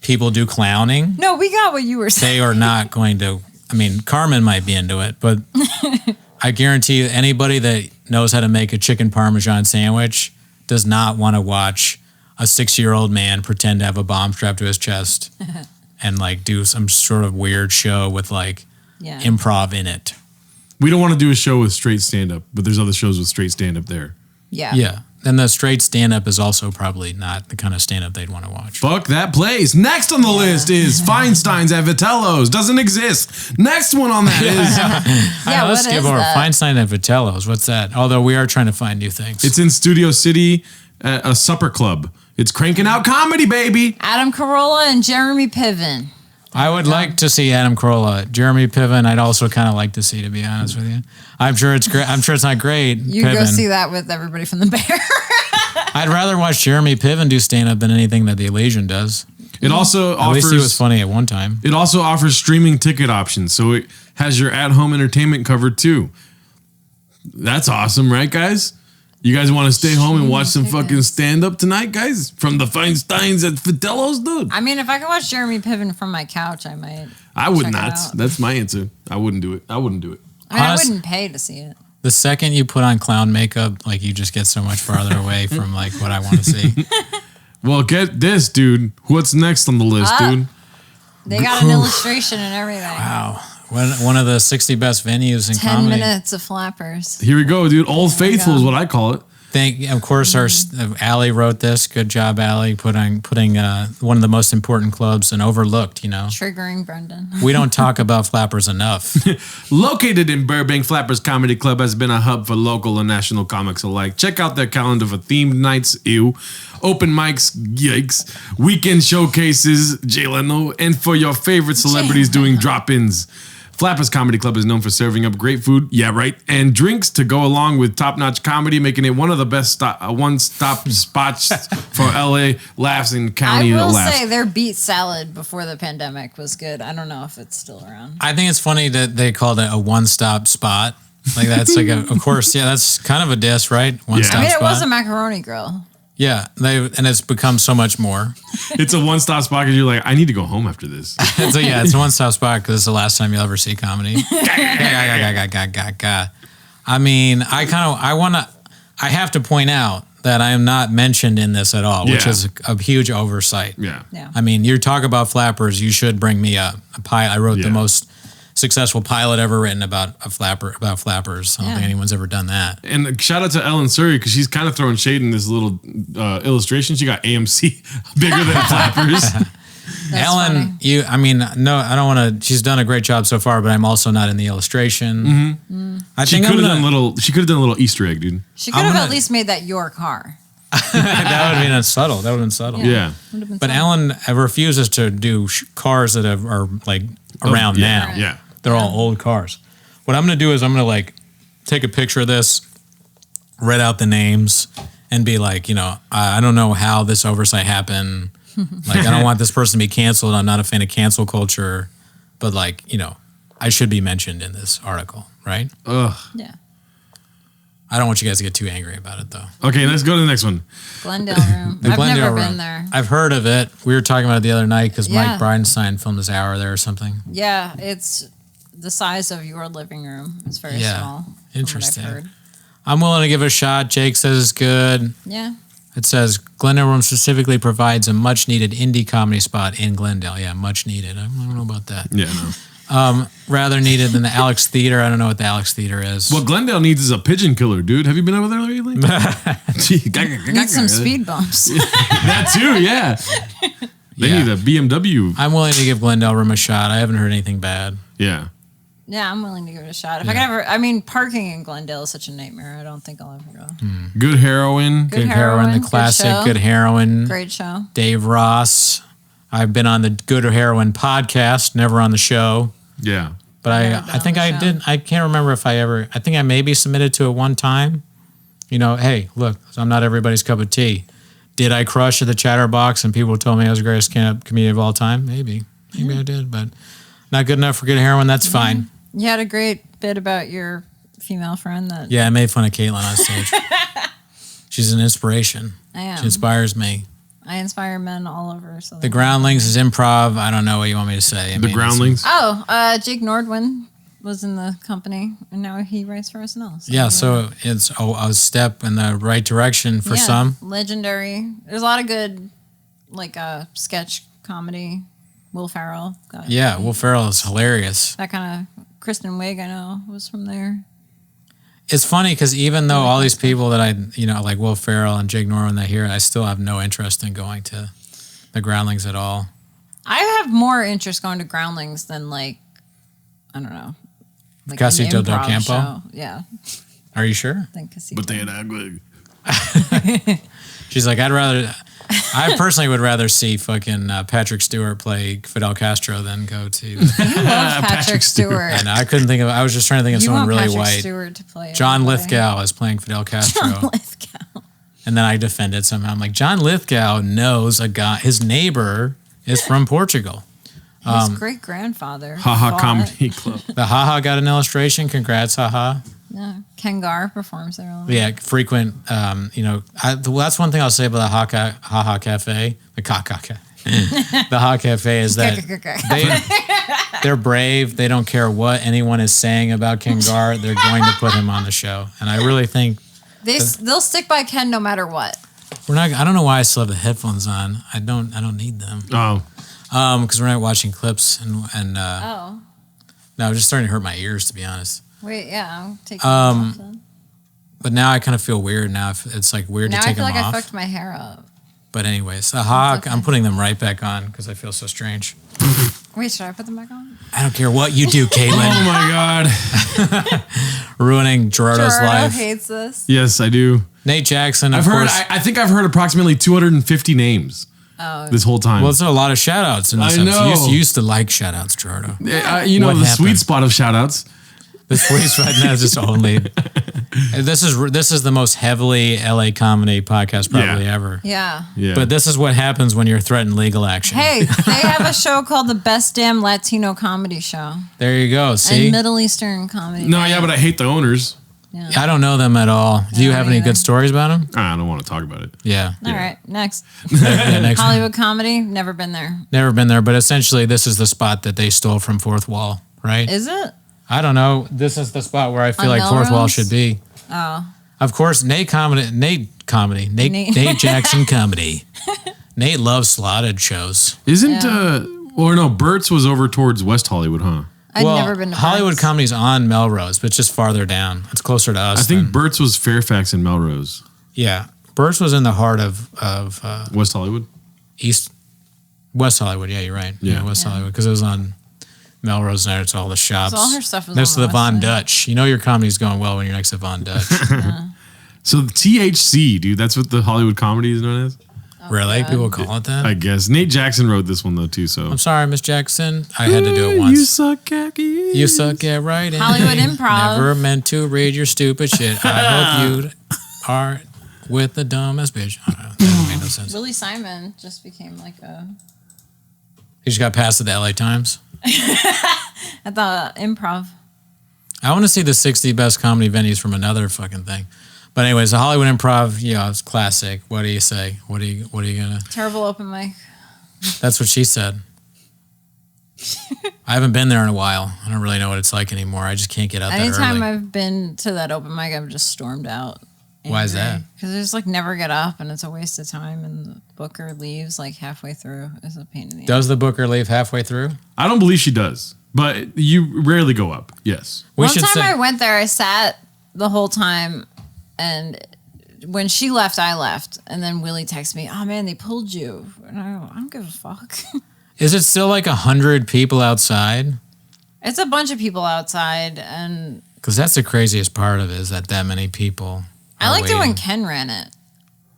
people do clowning, No, we got what you were saying. they are not going to. I mean, Carmen might be into it, but I guarantee you, anybody that knows how to make a chicken parmesan sandwich does not want to watch a 6-year-old man pretend to have a bomb strapped to his chest and like do some sort of weird show with like Yeah. improv in it. We don't want to do a show with straight stand up, but there's other shows with straight stand up there. Yeah. Yeah. then the straight stand-up is also probably not the kind of stand-up they'd want to watch. Fuck that place. Next on the list is Feinstein's at Vitellos. Doesn't exist. Next one on that is... Yeah, let's what give is over that? Feinstein and Vitellos. What's that? Although we are trying to find new things. It's in Studio City at a supper club. It's cranking out comedy, baby. Adam Carolla and Jeremy Piven. I would like to see Adam Carolla. Jeremy Piven, I'd also kind of like to see, to be honest with you. I'm sure it's great. I'm sure it's not great. You Piven. go see that with everybody from the Bear. I'd rather watch Jeremy Piven do stand-up than anything that the Elysian does. It also At least he was offers funny at one time. it also offers streaming ticket options, so it has your at-home entertainment covered too. That's awesome, right, guys? You guys want to stay home and watch some fucking stand-up tonight, guys? From the Feinsteins at Vitellos, dude? I mean, if I could watch Jeremy Piven from my couch, I might. I would check it not. out. That's my answer. I wouldn't do it. I wouldn't do it. I mean, Honest- I wouldn't pay to see it. The second you put on clown makeup, like you just get so much farther away from like what I want to see. Well, get this, dude. What's next on the list, dude? They got an illustration and everything. Wow. One of the 60 best venues in 10 comedy. minutes of flappers. Here we go, dude. Old Faithful is what I call it. Of course, our Allie wrote this. Good job, Allie, putting one of the most important clubs and overlooked. You know, Triggering Brendan. we don't talk about flappers enough. Located in Burbank, Flappers Comedy Club has been a hub for local and national comics alike. Check out their calendar for themed nights, open mics, yikes, weekend showcases, Jay Leno, and for your favorite celebrities doing drop-ins. Flappers Comedy Club is known for serving up great food, yeah, right, and drinks to go along with top-notch comedy, making it one of the best one-stop spots for LA laughs and I county will laughs. say their beet salad before the pandemic was good. I don't know if it's still around. I think it's funny that they called it a one-stop spot. Like that's like of course, yeah, that's kind of a diss, right? One-stop I mean, it spot. was a macaroni grill. Yeah, and it's become so much more. It's a one-stop spot because you're like, I need to go home after this. So yeah, it's a one-stop spot because it's the last time you'll ever see comedy. I mean, I have to point out that I am not mentioned in this at all, which Yeah. is a huge oversight. Yeah. Yeah. I mean, you talk about flappers, you should bring me a pilot. I wrote Yeah. the most successful pilot ever written about flappers. I don't Yeah. think anyone's ever done that. And shout out to Ellen Sury because she's kind of throwing shade in this little illustration. She got AMC bigger than Flappers. That's Ellen, funny. I don't want to. She's done a great job so far, but I'm also not in the illustration. I She think could I'm have gonna, done She could have done a little Easter egg, dude. She could I'm have gonna- at least made that your car. that would have been subtle. That would have been subtle. Yeah. Would have been But fun. Ellen refuses to do cars that are like around now. Yeah. They're all old cars. What I'm going to do is I'm going to like take a picture of this, write out the names, and be like, I don't know how this oversight happened. Like, I don't want this person to be canceled. I'm not a fan of cancel culture, but like, I should be mentioned in this article, right? Ugh. Yeah. I don't want you guys to get too angry about it though. Okay, let's go to the next one. Glendale Room. I've Glendale never Room. been there. I've heard of it. We were talking about it the other night because Yeah. Mike Bridenstine filmed his hour there or something. Yeah, it's the size of your living room. It's very Yeah. small. from what I've Interesting. heard. I'm willing to give it a shot. Jake says it's good. Yeah. It says Glendale Room specifically provides a much needed indie comedy spot in Glendale. Yeah, much needed. I don't know about that. Yeah, no. Rather needed than the Alex Theater. I don't know what the Alex Theater is. What Glendale needs is a pigeon killer, dude. Have you been over there lately? Need some speed bumps. That too, yeah. They Yeah. need a BMW. I'm willing to give Glendale Room a shot. I haven't heard anything bad. Yeah. Yeah, I'm willing to give it a shot. If I could ever, I mean, parking in Glendale is such a nightmare. I don't think I'll ever go. Good heroin. Good Heroin, Heroin, the classic good show. Good Heroin. Great show. Dave Ross. I've been on the Good Heroin podcast, never on the show. Yeah. But Never I been think on I the did. I can't remember if I think I maybe submitted to it one time. Hey, look, I'm not everybody's cup of tea. Did I crush at the Chatterbox and people told me I was the greatest stand-up comedian of all time? Maybe I did, but not good enough for Good Heroin. That's fine. You had a great bit about your female friend that Yeah, I made fun of Caitlin on stage. She's an inspiration. I am. She inspires me. I inspire men all over. So The Groundlings is improv. I don't know what you want me to say. I The mean, Groundlings. Jake Nordwin was in the company, and now he writes for SNL. Yeah, so it's a step in the right direction for some. legendary. There's a lot of good, sketch comedy. Will Ferrell. Yeah, Will Ferrell is hilarious. That kind of Kristen Wiig, I know, was from there. It's funny because even though all these people that I, like Will Ferrell and Jake Norman that here, I still have no interest in going to the Groundlings at all. I have more interest going to Groundlings than I don't know. Like Casito an del improv Campo? show. Yeah. Are you sure? Than Casito. But they had ugly. She's like, I personally would rather see fucking Patrick Stewart play Fidel Castro than go to. You love Patrick Stewart. And I couldn't think of. I was just trying to think of You someone want really Patrick white. Stewart to play John everybody. Lithgow is playing Fidel Castro. John Lithgow. And then I defended somehow. I'm like, John Lithgow knows a guy. His neighbor is from Portugal. His great grandfather. Haha Comedy Club. The Haha got an illustration. Congrats, Haha. Yeah. Ken Gar performs there a lot. Yeah, frequent. That's one thing I'll say about the Haha Cafe. The Cafe. The Ha Cafe is that they're brave. They don't care what anyone is saying about Ken Gar. They're going to put him on the show, and I really think They'll stick by Ken no matter what. we're not. I don't know why I still have the headphones on. I don't need them. Oh. Because we're not watching clips and Oh. no, it's just starting to hurt my ears, to be honest. Wait, yeah, I'll take them off then. But now I kind of feel weird. Now it's like weird Now to I take feel them like off. I fucked my hair up. But anyways, the Haha, okay. I'm putting them right back on because I feel so strange. Wait, should I put them back on? I don't care what you do, Caitlin. Oh my God. Ruining Gerardo's Gerardo life. hates this. Yes, I do. Nate Jackson, of I've heard. course. I think I've heard approximately 250 names this whole time. Well, it's a lot of shout outs in this I episode. know. You used to like shout outs, Gerardo. You know, What the happened? sweet spot of shout outs. The squeeze right now is just only. This is the most heavily LA comedy podcast probably ever. Yeah. Yeah. But this is what happens when you're threatened legal action. Hey, they have a show called The Best Damn Latino Comedy Show. There you go. See? And Middle Eastern comedy. no, yeah, but I hate the owners. Yeah. I don't know them at all. Do you No, have any neither. good stories about them? I don't want to talk about it. Yeah. All right, next. Yeah, next one. Hollywood comedy, never been there. Never been there, but essentially this is the spot that they stole from Fourth Wall, right? Is it? I don't know. This is the spot where I feel On like Fourth Wall Melrose? should be. Oh. Of course, Nate Jackson comedy. Nate loves slotted shows. Isn't or no, Burt's was over towards West Hollywood, huh? I've never been to Hollywood Burt's. comedy's on Melrose, but it's just farther down. It's closer to us. I think than- Burt's was Fairfax and Melrose. yeah. Burt's was in the heart of West Hollywood. West Hollywood. Yeah, you're right. Yeah, West Hollywood, because it was on Melrose and it's all the shops. So all her stuff was next on to the the Von west side. Dutch. You know your comedy's going well when you're next to Von Dutch. So the THC, dude, that's what the Hollywood comedy is known as? Really? People call it that? I guess. Nate Jackson wrote this one though too, so. I'm sorry, Miss Jackson. I had to do it once. You suck at keys. You suck at writing. Hollywood Improv. Never meant to read your stupid shit. I hope you are with the dumbest bitch. I don't know. That made no sense. Willie Simon just became like a He just got passed at the LA Times. at the Improv. I want to see the 60 best comedy venues from another fucking thing. But anyways, the Hollywood Improv, it's classic. What do you say? What are you gonna? Terrible open mic. That's what she said. I haven't been there in a while. I don't really know what it's like anymore. I just can't get out that Anytime early. I've been to that open mic, I've just stormed out. Why is that? Because I just like never get up, and it's a waste of time. And the booker leaves like halfway through. It's a pain in the ass. Does the booker leave halfway through? I don't believe she does, but you rarely go up. Yes. We One should time say. I went there, I sat the whole time, and when she left, I left. And then Willie texted me, "Oh man, they pulled you." And I don't give a fuck. Is it still like 100 people outside? It's a bunch of people outside, and Because that's the craziest part of it, is that many people. I are liked it when waiting. Ken ran it.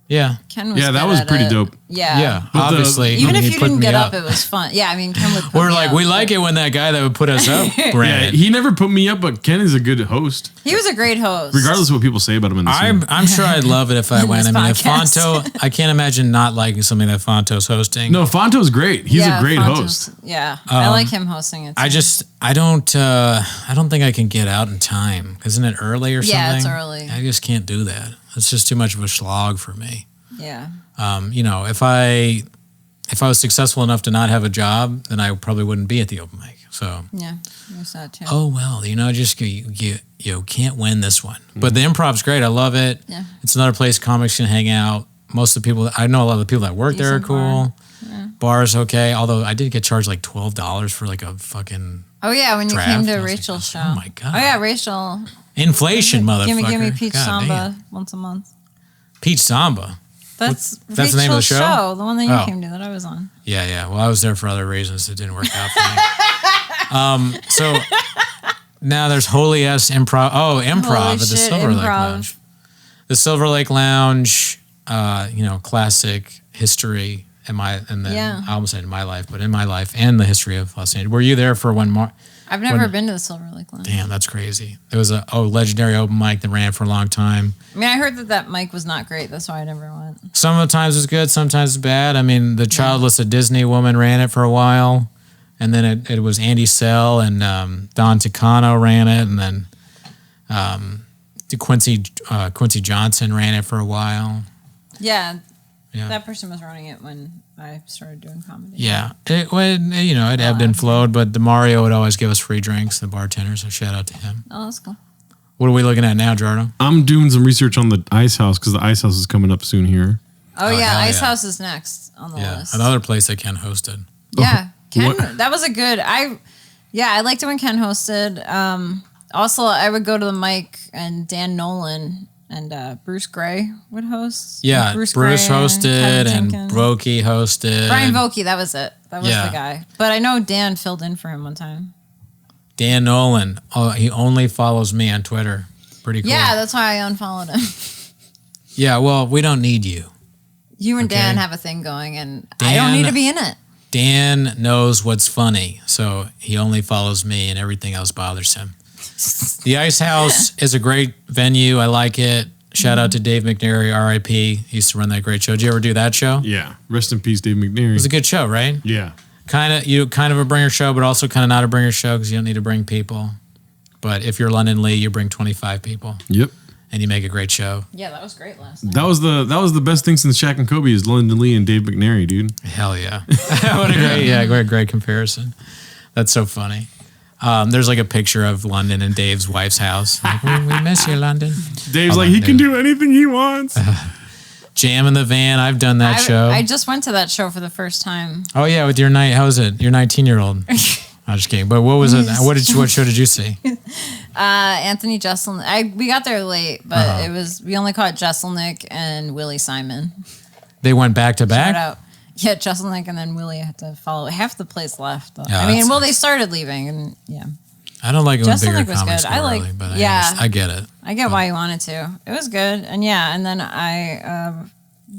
Yeah. Ken was Yeah, that good was at pretty it. dope. Yeah. Yeah. But Obviously. Even if he you put didn't me get up, it was fun. Yeah, I mean, Ken would put We're me like, up, we like but it when that guy that would put us up ran Yeah, it. he never put me up, but Ken is a good host. He was a great host. Regardless of what people say about him in the scene. I'm sure I'd love it if I In went. I this mean, if podcast. Fonto, I can't imagine not liking something that Fonto's hosting. No, Fonto's great. He's a great Fonto's- host. Yeah, I like him hosting it. I too. don't think I can get out in time. Isn't it early or something? Yeah, it's early. I just can't do that. It's just too much of a slog for me. Yeah. If I was successful enough to not have a job, then I probably wouldn't be at the open mic. So, Yeah. There's that too. oh well, just you can't win this one. But the improv's great. I love it. Yeah. It's another place comics can hang out. most of the people, I know a lot of the people that work there are Decent cool. bar. Bar's okay. Although I did get charged like $12 for like a fucking Oh yeah, when you draft. came to I was like, Rachel's show. oh my God. Oh yeah, Rachel. inflation, motherfucker. Give me Peach God Samba damn. once a month. Peach Samba. That's That's the name of the Rachel's show? The one that you Oh. came to that I was on. Yeah. Well, I was there for other reasons. It didn't work out for me. So now there's Holy S Improv. Oh, Improv Holy at the shit, Silver Lake Improv. Lounge. The Silver Lake Lounge, classic history I almost said in my life, but in my life and the history of Los Angeles. Were you there for one more? I've never been to the Silver Lake Lounge. Damn, that's crazy. There was a legendary open mic that ran for a long time. I mean, I heard that mic was not great. That's why I never went. Some of the times it's good, sometimes it's bad. I mean, the Childless of Disney woman ran it for a while, and then it was Andy Sell and Don Ticano ran it, and then Quincy Johnson ran it for a while. Yeah, Yeah. that person was running it when I started doing comedy. Yeah, it ebbed and flowed, but the Mario would always give us free drinks, the bartender, so shout out to him. Oh, that's cool. What are we looking at now, Jardo? I'm doing some research on the Ice House because the Ice House is coming up soon here. Oh, yeah, hell Ice yeah. House is next on the Yeah, list. another place that Ken hosted. Yeah, Ken, What? that was a good. I liked it when Ken hosted. Also, I would go to the mic and Dan Nolan and Bruce Gray would host. Yeah, Bruce Gray hosted Kevin and Timken. Brokey hosted. Brian Vokey, that was it. That was Yeah. the guy. But I know Dan filled in for him one time. Dan Nolan. Oh, he only follows me on Twitter. Pretty cool. Yeah, that's why I unfollowed him. Yeah, well, we don't need you. You and Okay. Dan have a thing going, and I don't need to be in it. Dan knows what's funny, so he only follows me and everything else bothers him. The Ice House is a great venue. I like it. Shout out to Dave McNary, R.I.P. He used to run that great show. Did you ever do that show? Yeah. Rest in peace, Dave It McNary. was a good show, right? Yeah. Kind of a bringer show, but also kind of not a bringer show because you don't need to bring people. But if you're London Lee, you bring 25 people Yep. and you make a great show. Yeah, that was great last night. That was the best thing since Shaq and Kobe is London Lee and Dave McNary, dude. Hell yeah. What a great comparison. That's so funny. There's like a picture of London and Dave's wife's house. Like, we miss you, London. Dave's Hold like, on, he can Dave. do anything he wants. Jam in the Van. I've done that show. I just went to that show for the first time. Oh yeah, with your how was it? Your 19-year-old. I'm just kidding. But what was it? What show did you see? Anthony Jeselnik. We got there late, but we only caught Jeselnik and Willie Simon. They went back to Shout back. out. Yeah, Jeselnik and then Willie had to follow. Half the place left. Though. Yeah, I mean, that's- they started leaving, and yeah, I don't like it when Jeselnik bigger was comics good. go I like- early, but yeah. I get it. I get why you wanted to. It was good, and then I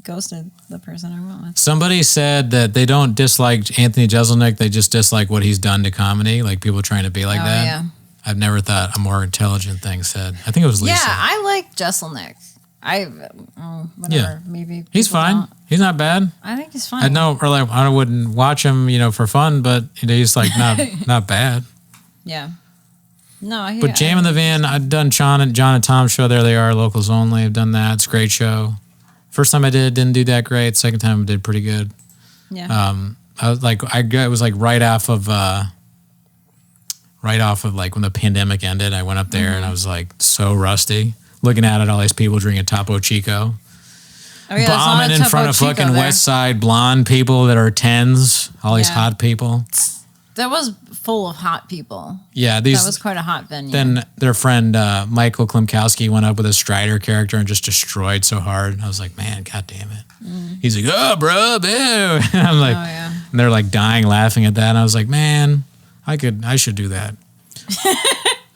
ghosted the person I went with. Somebody said that they don't dislike Anthony Jeselnik. They just dislike what he's done to comedy, like people trying to be like Oh, that. yeah. I've never thought a more intelligent thing said. I think it was Lisa. Yeah, I like Jeselnik. Whatever. Yeah. Maybe He's people fine. don't. He's not bad. I think he's fine. I know, or like I wouldn't watch him, for fun, but he's like not bad. Yeah. No, But Jam in the Van, I've done John and Tom's show. There they are, locals only. I've done that. It's a great show. First time I didn't do that great. Second time I did pretty good. Yeah. I was like, it was like right off of like when the pandemic ended. I went up there and I was like so rusty, looking out at all these people drinking Topo Chico, Oh, yeah, there's a lot bombing in Topo front of Chico fucking there. West Side blonde people that are tens. All these Yeah. hot people. That was full of hot people. Yeah, That was quite a hot venue. Then their friend Michael Klimkowski went up with a Strider character and just destroyed so hard. I was like, man, god damn it. He's like, oh, bro, boo. And I'm like, Oh, yeah. and they're like dying laughing at that. And I was like, man, I should do that.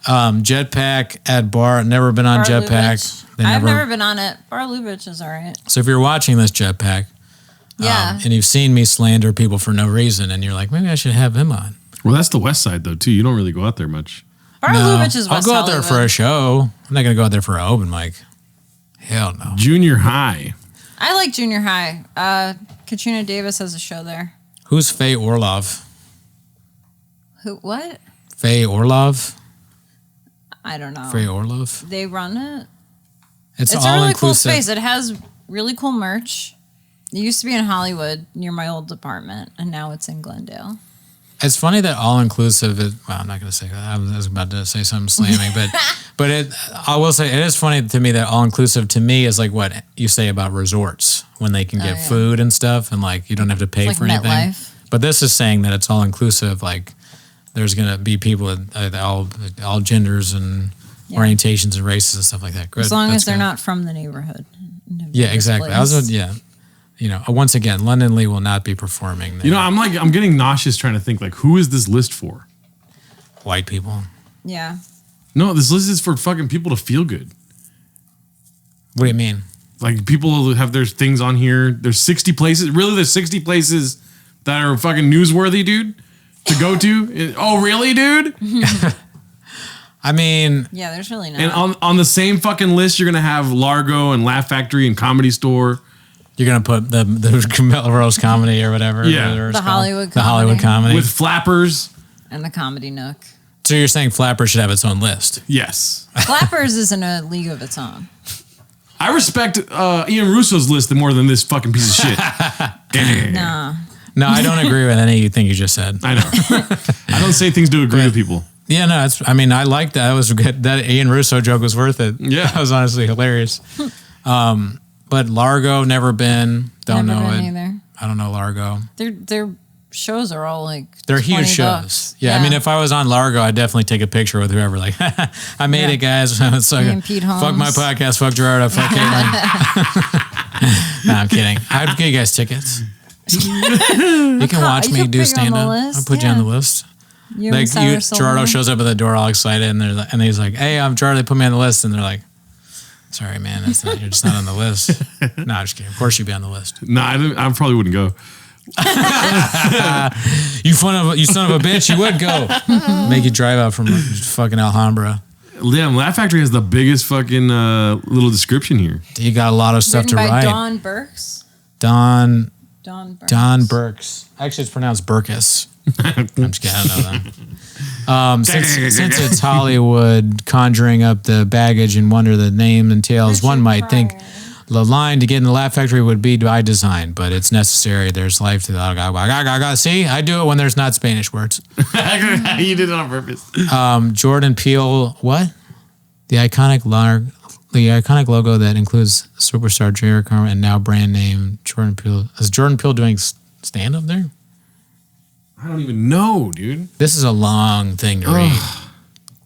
Jetpack at Bar. Never been on Bar Jetpack. Lubitsch. They I've never been on it. Bar Lubitsch is all right. So if you're watching this Jetpack, Yeah. and you've seen me slander people for no reason, and you're like, maybe I should have him on. Well, that's the West Side though too. You don't really go out there much. Bar No, Lubitsch is I'll West go out there Hollywood. for a show. I'm not gonna go out there for an open mic. Hell no. Junior high. I like junior high. Katrina Davis has a show there. Who's Faye Orlov? Who? What? Faye Orlov? I don't know. Faye Orlov? They run it. It's It's all a really cool inclusive. space. It has really cool merch. It used to be in Hollywood near my old apartment, and now it's in Glendale. It's funny that all inclusive is. Well, I'm not going to say that. I was about to say something slamming, but I will say it is funny to me that all inclusive to me is like what you say about resorts. when they can get yeah. food and stuff, and like you don't have to pay Like for anything. MetLife. But this is saying that it's all inclusive. Like there's gonna be people at all genders and orientations and races and stuff like that. Good. As long That's as they're good. not from the neighborhood. Yeah, exactly. Once again, London Lee will not be performing there. You know, I'm getting nauseous trying to think like, who is this list for? White people. Yeah. No, this list is for fucking people to feel good. What do you mean? Like people have their things on here. There's 60 places. Really, there's 60 places that are fucking newsworthy, dude, to go to. Oh, really, dude? I mean, Yeah, there's really not. And on the same fucking list, you're gonna have Largo and Laugh Factory and Comedy Store. you're gonna put the Melrose Comedy or whatever. Yeah. whatever it's The called. Hollywood The Hollywood Comedy. With Flappers. and the Comedy Nook. So you're saying Flapper should have its own list? Yes. Flappers is in a league of its own. I respect Ian Russo's list more than this fucking piece of shit. Nah. No, I don't agree with anything you just said. I know. I don't say things to agree with people. Yeah, no, I like that. That was good. That Ian Russo joke was worth it. Yeah. That was honestly hilarious. But Largo, never been. Don't Never know been it. either. I don't know Largo. Their shows are all like They're huge $20. shows. Yeah, I mean, if I was on Largo, I'd definitely take a picture with whoever. Like, I made it, guys. It's like, Me and Pete fuck Holmes. my podcast. Fuck Gerardo. Fuck Caitlin. No, I'm kidding. I'd get you guys tickets. You can watch you me can do put you on stand the up. list, I'll put you on the list. You Like and Sarah Gerardo Silverman. shows up at the door all excited, and he's like, "Hey, I'm Gerardo. They put me on the list," and they're like, "Sorry, man, you're just not on the list." No, I'm just kidding. Of course you'd be on the list. No, I probably wouldn't go. You son of a bitch, you would go. Make you drive out from fucking Alhambra. Damn, Laugh Factory has the biggest fucking little description here. You got a lot of stuff Written to by write. Don Burks. Don Burks. Burks. Actually, it's pronounced Burkus. I'm just kidding. I don't know that. Since it's Hollywood conjuring up the baggage and wonder the name entails, one might think the line to get in the Laugh Factory would be by design, but it's necessary. There's life to the. See, I do it when there's not Spanish words. You did it on purpose. Jordan Peele, what? The iconic logo that includes superstar J.R. Carmen and now brand name Jordan Peele. Is Jordan Peele doing stand up there? I don't even know, dude. This is a long thing to read.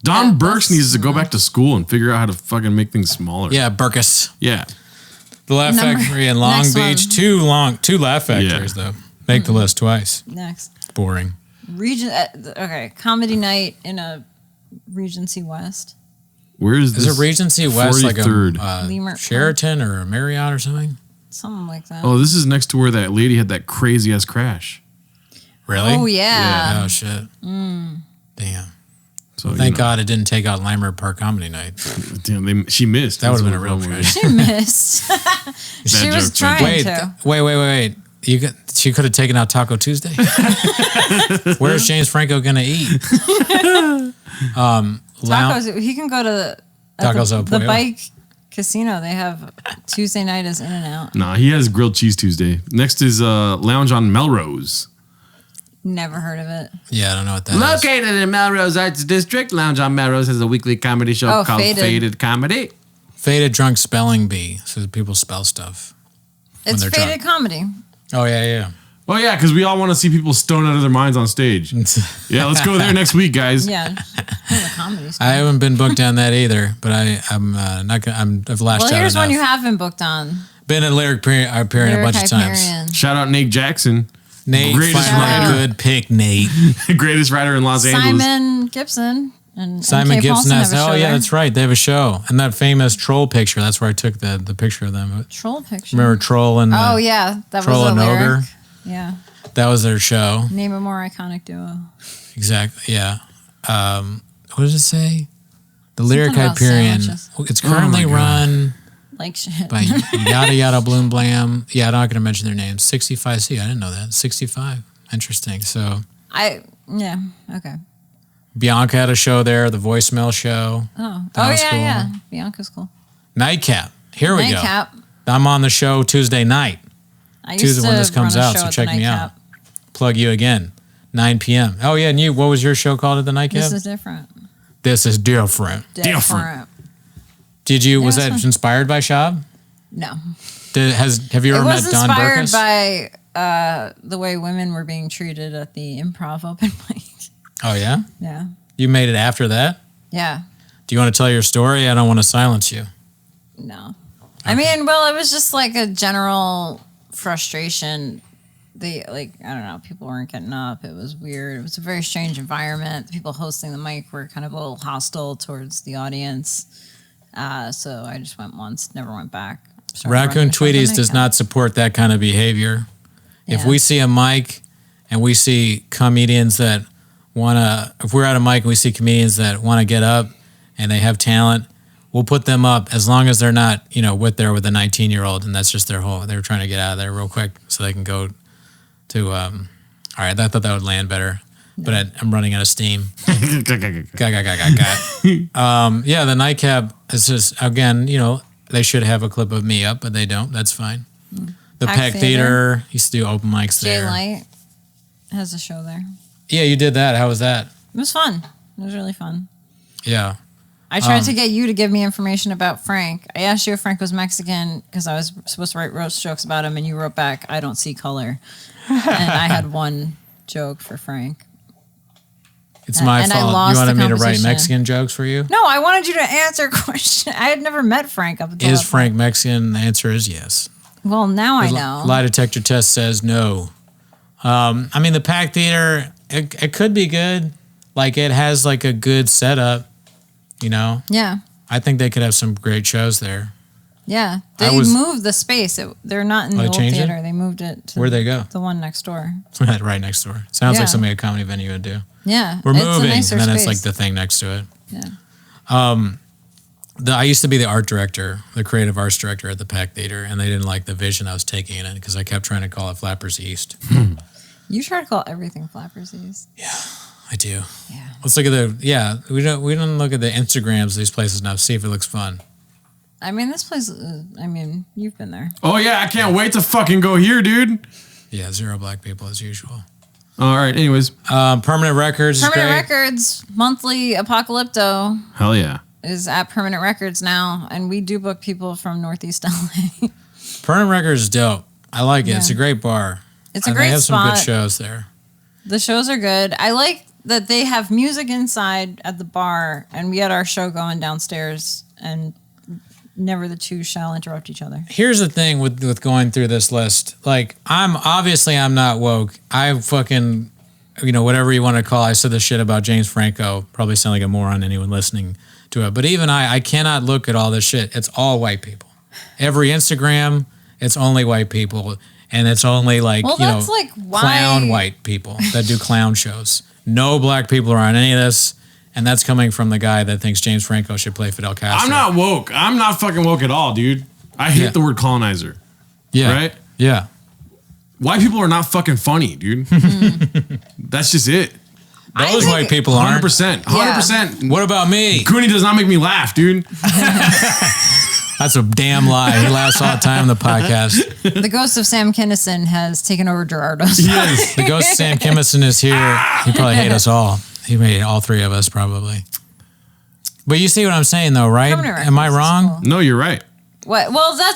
Don Burks needs to go back to school and figure out how to fucking make things smaller. Yeah, Burkus. Yeah. The Laugh Number- Factory in Long next Beach. one. Two Laugh Factories, though. Make the list twice. Next. Boring. Comedy night in a Regency West. Where is this? Is it Regency West like a 43rd. Lemur- Sheraton or a Marriott or something? Something like that. Oh, this is next to where that lady had that crazy ass crash. Really? Oh, yeah. Oh, shit. Damn. So Thank God it didn't take out Limer Park Comedy Night. Damn, she missed. That would have That's been a what real wrong with crash. She missed. She was joke's bad. trying to. Wait. She could have taken out Taco Tuesday. Where's James Franco gonna eat? Tacos. He can go to Tacos El the Pollo. bike casino. They have Tuesday night is In and Out. Nah, he has grilled cheese Tuesday. Next is Lounge on Melrose. Never heard of it. Yeah, I don't know what that is. Located in Melrose Arts District, Lounge on Melrose has a weekly comedy show Oh, called Faded. Faded Comedy. Faded drunk spelling bee. So people spell stuff. It's they're Faded Comedy. Oh yeah. Oh yeah, because we all want to see people stoned out of their minds on stage. Yeah, let's go there next week, guys. Yeah, the comedy I stuff. haven't been booked on that either, but I'm not gonna. I've lashed Well, out here's one you enough. haven't booked on. Been at Lyric Hyperion a bunch of times. Hyperion. Shout out Nate Jackson, Nate, Greatest finally writer. good pick, Nate. greatest writer in Los Angeles. Simon Gibson and Simon MK Gibson. Paulson have a show Yeah, there. that's right. They have a show, and that famous troll picture. That's where I took the picture of them. Troll picture. Remember Troll and Oh yeah, that Troll was a and lyric. Ogre? Yeah, That was their show. name a more iconic duo. Exactly. Yeah. What does it say? The Lyric about Hyperion. sandwiches. It's currently Oh my God. run Like shit. by Yada Yada Bloom Blam. Yeah, I'm not going to mention their names. 65C. I didn't know that. 65. Interesting. So Okay. Bianca had a show there. The voicemail show. Oh That was yeah, cool. yeah. Bianca's cool. Nightcap. Here we Nightcap. go. I'm on the show Tuesday night. I used Tuesday to when this comes run a out, show so at the check me out. Nightcap. Plug you again. 9 p.m. Oh yeah, and you. What was your show called at the Nightcap? This is different. This is different. Different. Did you? Was Yeah, that it's inspired by Shab? No. Have you It ever was met Don inspired Burkus? by the way women were being treated at the Improv open mic. Oh yeah, Yeah. you made it after that. Yeah. Do you want to tell your story? I don't want to silence you. No. I mean, well, it was just like a general frustration. I don't know, people weren't getting up. It was weird. It was a very strange environment. The people hosting the mic were kind of a little hostile towards the audience. So I just went once, never went back. Started running Raccoon the show the Tweeties night does out. not support that kind of behavior. If Yeah. we see a mic and we see comedians that if we're at a mic and we see comedians that want to get up and they have talent, we'll put them up as long as they're not, with a 19-year-old and that's just they're trying to get out of there real quick so they can go to, all right, I thought that would land better, but I'm running out of steam. Yeah, the nightcap is just, again, they should have a clip of me up, but they don't. That's fine. The Pack Pack Theater used to do open mics Jay there. Light has a show there. Yeah, you did that. How was that? It was fun. It was really fun. Yeah. I tried to get you to give me information about Frank. I asked you if Frank was Mexican because I was supposed to write roast jokes about him, and you wrote back, "I don't see color." And I had one joke for Frank. It's my and I fault. lost You wanted the me to write competition. Mexican jokes for you? No, I wanted you to answer a question. I had never met Frank up until Is that Frank Mexican? The answer is yes. point. Well, now I The know. lie detector test says no. I mean, the Pack Theater, it could be good. Like, it has, like, a good setup, Yeah. I think they could have some great shows there. Yeah. I They was- moved the space. They're not in Oh, the they old changed it? theater. They moved it to Where'd they go? the one next door. Right next door. Sounds Yeah. like something a comedy venue would do. Yeah. We're it's moving, a nicer and then space. it's like the thing next to it. Yeah. I used to be the art director, the creative arts director at the Pack Theater, and they didn't like the vision I was taking in it because I kept trying to call it Flappers East. You try to call everything Flappers East. I do. Yeah. Let's look at we don't look at the Instagrams of these places now. See if it looks fun. I mean, this place, you've been there. Oh yeah, I can't wait to fucking go here, dude. Yeah, 0 black people as usual. All right. Anyways, Permanent Records is Permanent great. Records, monthly Apocalypto hell yeah. is at Permanent Records now, and we do book people from Northeast LA. Permanent Records is dope. I like it. Yeah. It's a great bar. It's a And great They have some spot. good shows there. The shows are good. I like that they have music inside at the bar, and we had our show going downstairs, and never the two shall interrupt each other. Here's the thing with going through this list. Like, I'm not woke. I fucking, whatever you want to call it. I said this shit about James Franco. Probably sound like a moron to anyone listening to it. But even I cannot look at all this shit. It's all white people. Every Instagram, it's only white people. And it's only like, Well, that's like why clown white people that do clown shows. No black people are on any of this. And that's coming from the guy that thinks James Franco should play Fidel Castro. I'm not woke. I'm not fucking woke at all, dude. I hate Yeah. the word colonizer. Yeah. Right? Yeah. White people are not fucking funny, dude. That's just it. Those think- white people aren't. 100%. 100%. What about me? Cooney does not make me laugh, dude. That's a damn lie. He laughs all the time on the podcast. the ghost of Sam Kinison has taken over Gerardo's. Yes. The ghost of Sam Kimison is here. He probably hate us all. He made all three of us probably. But you see what I'm saying though, right? Permanent Am I Records is wrong? cool. No, you're right. What? Well, I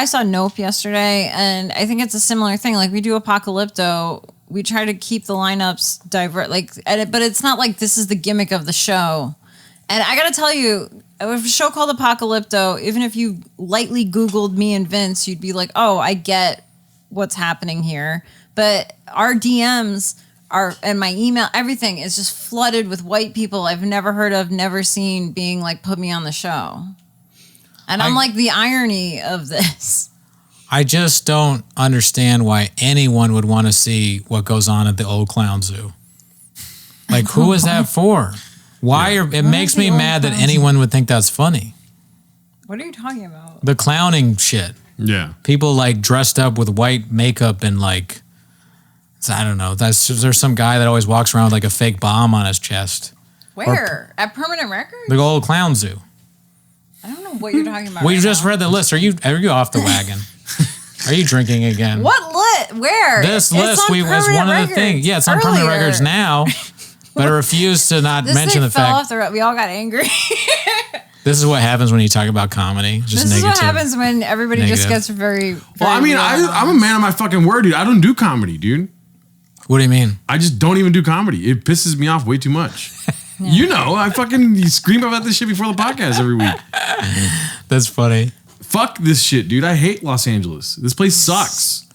saw Nope yesterday, and I think it's a similar thing. Like, we do Apocalypto. We try to keep the lineups but it's not like this is the gimmick of the show. And I gotta tell you, if a show called Apocalypto, even if you lightly Googled me and Vince, you'd be like, oh, I get what's happening here. But our DMs and my email, everything is just flooded with white people I've never heard of, never seen, being like, put me on the show. And I'm like, the irony of this. I just don't understand why anyone would want to see what goes on at the old clown zoo. Like, who is that for? Why it makes me the old mad that clown zoo? anyone would think that's funny. What are you talking about? The clowning shit. Yeah. People like dressed up with white makeup and like, I don't know. There's some guy that always walks around with like a fake bomb on his chest. Where? At Permanent Records? The old clown zoo. I don't know what you're talking about. We right just now. read the list. Are you off the wagon? Are you drinking again? What lit? Where? This It's list on was Permanent one of the Records. things. Yeah, it's on Permanent Earlier. Records now, but I refuse to not This mention thing the fell fact. off the road. We all got angry. This is what happens when you talk about comedy. Just This is what negative. happens when everybody just Negative. gets very. Well, I mean, I'm a man of my fucking word, dude. I don't do comedy, dude. What do you mean? I just don't even do comedy. It pisses me off way too much. You know, I fucking scream about this shit before the podcast every week. That's funny. Fuck this shit, dude. I hate Los Angeles. This place sucks.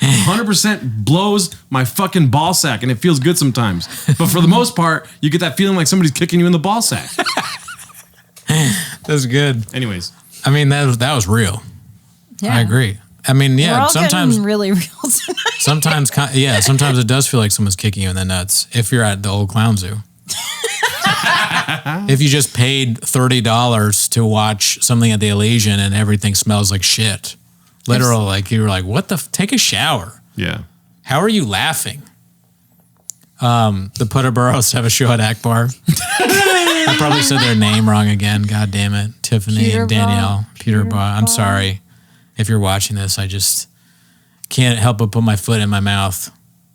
100% blows my fucking ball sack, and it feels good sometimes. But for the most part, you get that feeling like somebody's kicking you in the ball sack. That's good. Anyways, I mean, that was real. Yeah. I agree. I mean, We're yeah, all sometimes getting really real tonight. sometimes it does feel like someone's kicking you in the nuts if you're at the old clown zoo. If you just paid $30 to watch something at the Elysian and everything smells like shit. Literal, like you were like, what the take a shower. yeah. How are you laughing? The Putterboroughs have a show at Akbar. I probably said their name wrong again. God damn it. Tiffany and Danielle. Peterborough. I'm sorry. If you're watching this, I just can't help but put my foot in my mouth.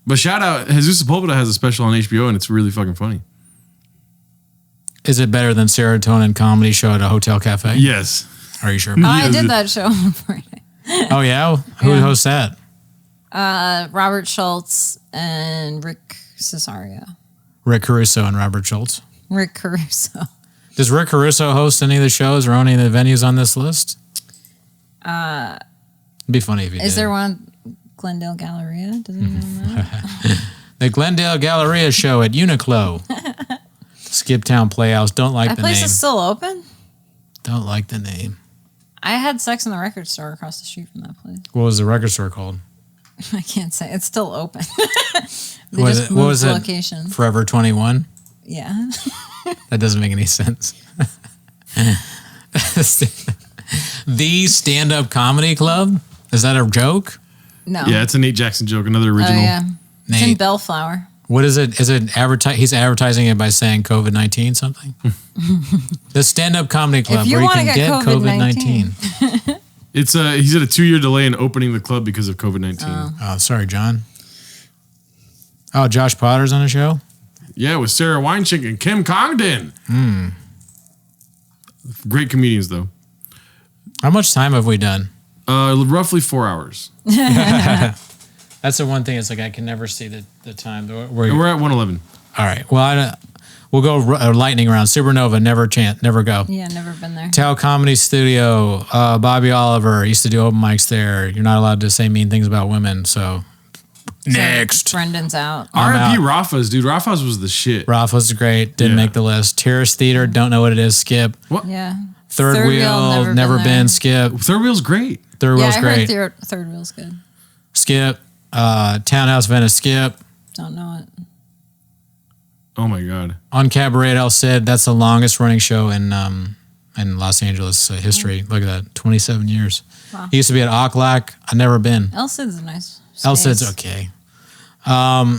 But shout out, Jesus Sepulveda has a special on HBO, and it's really fucking funny. Is it better than Serotonin comedy show at a hotel cafe? Yes. Are you sure? Oh, I did that show on Friday. Oh, yeah? Who hosts that? Robert Schultz and Rick Cesario. Rick Caruso and Robert Schultz. Rick Caruso. Does Rick Caruso host any of the shows or own any of the venues on this list? It'd be funny if he did. Is there one Glendale Galleria? Does anyone know that? The Glendale Galleria show at Uniqlo. Skiptown Playhouse. Don't like That the place name. is still open? Don't like the name. I had sex in the record store across the street from that place. What was the record store called? I can't say. It's still open. They What just was moved it? location. Forever 21? Yeah. That doesn't make any sense. The stand-up comedy club? Is that a joke? No. Yeah, it's a Nate Jackson joke, another Oh, original. yeah. It's in Nate. Bellflower. What is it? Is it he's advertising it by saying COVID-19 something? The stand-up comedy club If you where you wanna can get get COVID-19. COVID-19. It's he's had a 2-year delay in opening the club because of COVID-19. Oh, sorry, John. Oh, Josh Potter's on the show? Yeah, with Sarah Weinschenk and Kim Congdon. Great comedians, though. How much time have we done? Roughly 4 hours. That's the one thing. It's like I can never see the time. We're And we're at 111. all right. Well, we'll go lightning round. Supernova, never go. Yeah, never been there. Tao Comedy Studio, Bobby Oliver used to do open mics there. You're not allowed to say mean things about women, so next. Brendan's out. R.I.P. Rafa's, dude. Rafa's was the shit. Rafa's great. Didn't Yeah. make the list. Terrace Theater, don't know what it is. Skip. What? Yeah. Third Wheel, never been. there. Skip. Third Wheel's great. Third Yeah, Wheel's I great. heard third Wheel's good. Skip. Townhouse Venice. Skip. Don't know it. Oh, my God. On Cabaret El Cid, that's the longest running show in Los Angeles history. Look at that, 27 years. Wow. He used to be at Ocklack. I've never been. El Cid's a nice El space. Cid's okay.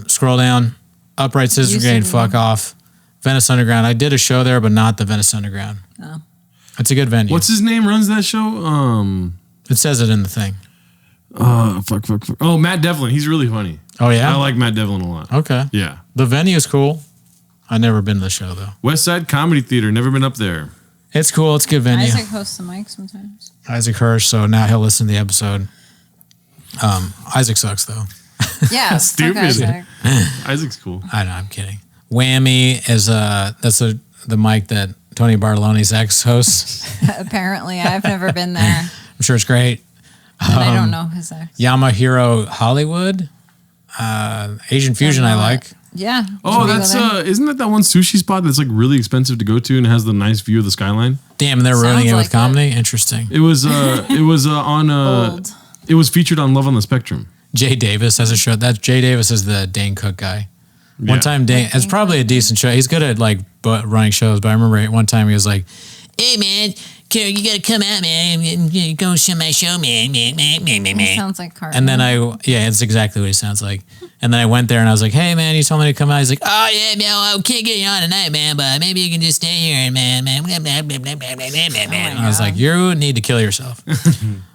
Scroll down. Upright Scissor Used to Gang, be. fuck off. Venice Underground. I did a show there, but not the Venice Underground. Oh. It's a good venue. What's his name runs that show? It says it in the thing. Fuck. Oh, Matt Devlin. He's really funny. Oh, yeah? I like Matt Devlin a lot. Okay. Yeah. The venue's cool. I've never been to the show, though. West Side Comedy Theater. Never been up there. It's cool. It's a good venue. Isaac hosts the mic sometimes. Isaac Hirsch, so now he'll listen to the episode. Isaac sucks, though. Yeah. Stupid. Isaac. Isaac's cool. I know, I'm kidding. Whammy is the mic that Tony Bartolone's ex hosts. Apparently, I've never been there. I'm sure it's great. And I don't know his ex. Yamahiro Hollywood. Asian Fusion I know like. Yeah. Oh, Should we go that's there? isn't that one sushi spot that's like really expensive to go to and has the nice view of the skyline? Damn, they're Sounds ruining it like with comedy? Interesting. It was on Old. it was featured on Love on the Spectrum. Jay Davis has a show. Jay Davis is the Dane Cook guy. Yeah. One time, Dane, it's probably a decent show. He's good at like running shows, but I remember one time he was like, "Hey man, you gotta come out, man, and go show my show, man." It sounds like Carter. And then it's exactly what he sounds like. And then I went there and I was like, "Hey man, you told me to come out." He's like, "Oh yeah, man, I can't get you on tonight, man, but maybe you can just stay here and man." And I was like, "You need to kill yourself,"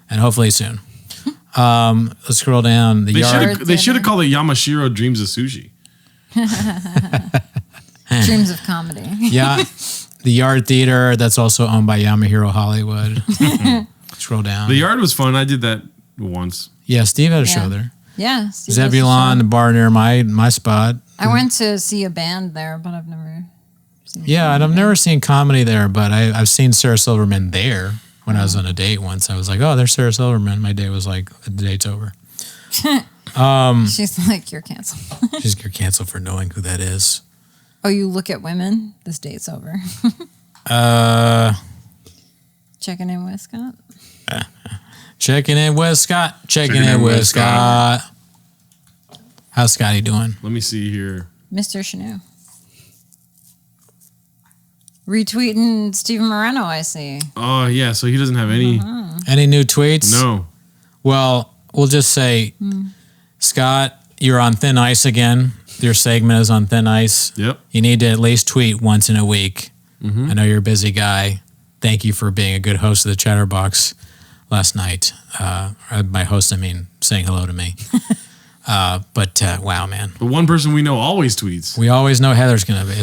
and hopefully soon. Let's scroll down. They should have called it Yamashiro Dreams of Sushi. Dreams of comedy. Yeah, the Yard Theater, that's also owned by Yamahiro Hollywood. Scroll down. The Yard was fun. I did that once. Yeah, Steve had a Yeah. show there. Yeah. Steve Zebulon, the bar near my spot. I went to see a band there, but I've never seen Yeah, and I've never seen comedy there, but I've seen Sarah Silverman there when I was on a date once. I was like, oh, there's Sarah Silverman. My day was like, the date's over. She's like, you're canceled. You're canceled for knowing who that is. Oh, you look at women? This date's over. Checking in with Scott? Checking in with Scott. Checking in with Scott. How's Scotty doing? Let me see here. Mr. Chanu. Retweeting Steven Moreno, I see. Oh, yeah. So he doesn't have any. Any new tweets? No. Well, we'll just say, Scott, you're on thin ice again. Your segment is on thin ice. Yep. You need to at least tweet once in a week. I know you're a busy guy. Thank you for being a good host of the Chatterbox last night. By host, I mean saying hello to me. But wow, man. The one person we know always tweets. We always know Heather's going to be.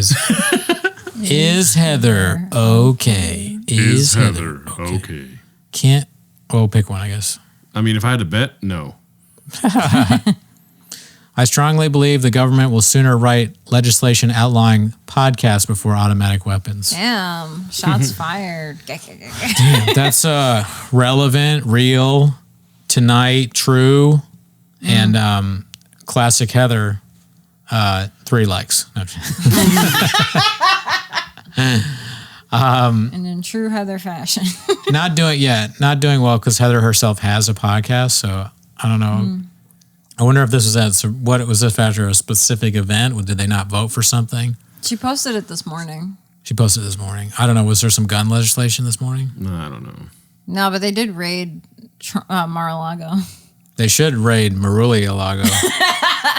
Is Heather okay? Is Heather okay? Can't. Well, pick one, I guess. I mean, if I had to bet, no. I strongly believe the government will sooner write legislation outlawing podcasts before automatic weapons. Damn. Shots fired. That's relevant, real, tonight, true, and classic Heather. 3 likes. No. And in true Heather fashion. Not doing well because Heather herself has a podcast, so I don't know. I wonder if this was this after a specific event? Did they not vote for something? She posted it this morning. She posted this morning. I don't know. Was there some gun legislation this morning? No, I don't know. No, but they did raid Mar-a-Lago. They should raid Maruli-a-Lago.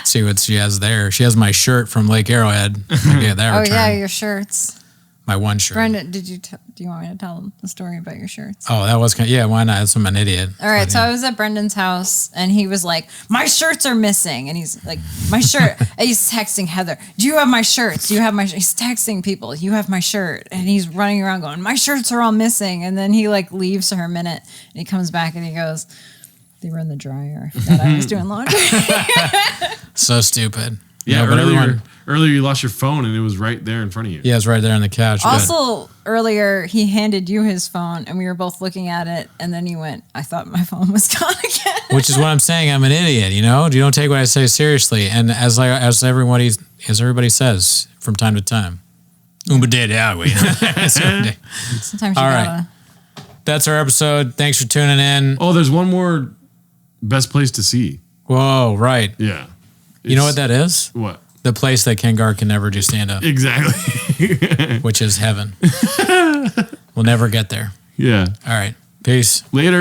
See what she has there. She has my shirt from Lake Arrowhead. Yeah, that Oh, return. yeah, your shirts. My one shirt. Brenda, do you want me to tell the story about your shirts? Oh, that was yeah. Why not? I'm an idiot. All right, But, so yeah. I was at Brendan's house, and he was like, "My shirts are missing," and he's like, "My shirt." And he's texting Heather, "Do you have my shirts? Do you have my?" He's texting people, "You have my shirt," and he's running around going, "My shirts are all missing." And then he like leaves for a minute, and he comes back and he goes, "They were in the dryer. I forgot I was doing laundry." So stupid. Yeah, but earlier you lost your phone and it was right there in front of you. Yeah, it's right there on the couch. but- Also, earlier he handed you his phone, and we were both looking at it, and then he went, "I thought my phone was gone again." which is what I'm saying. I'm an idiot. You don't take what I say seriously. And as everybody says from time to time, Sometimes you All right. gotta. That's our episode. Thanks for tuning in. Oh, there's one more best place to see. Whoa, right. Yeah. You know what that is? What? The place that Ken Gar can never do stand up, Exactly. which is heaven. We'll never get there. Yeah. All right. Peace. Later.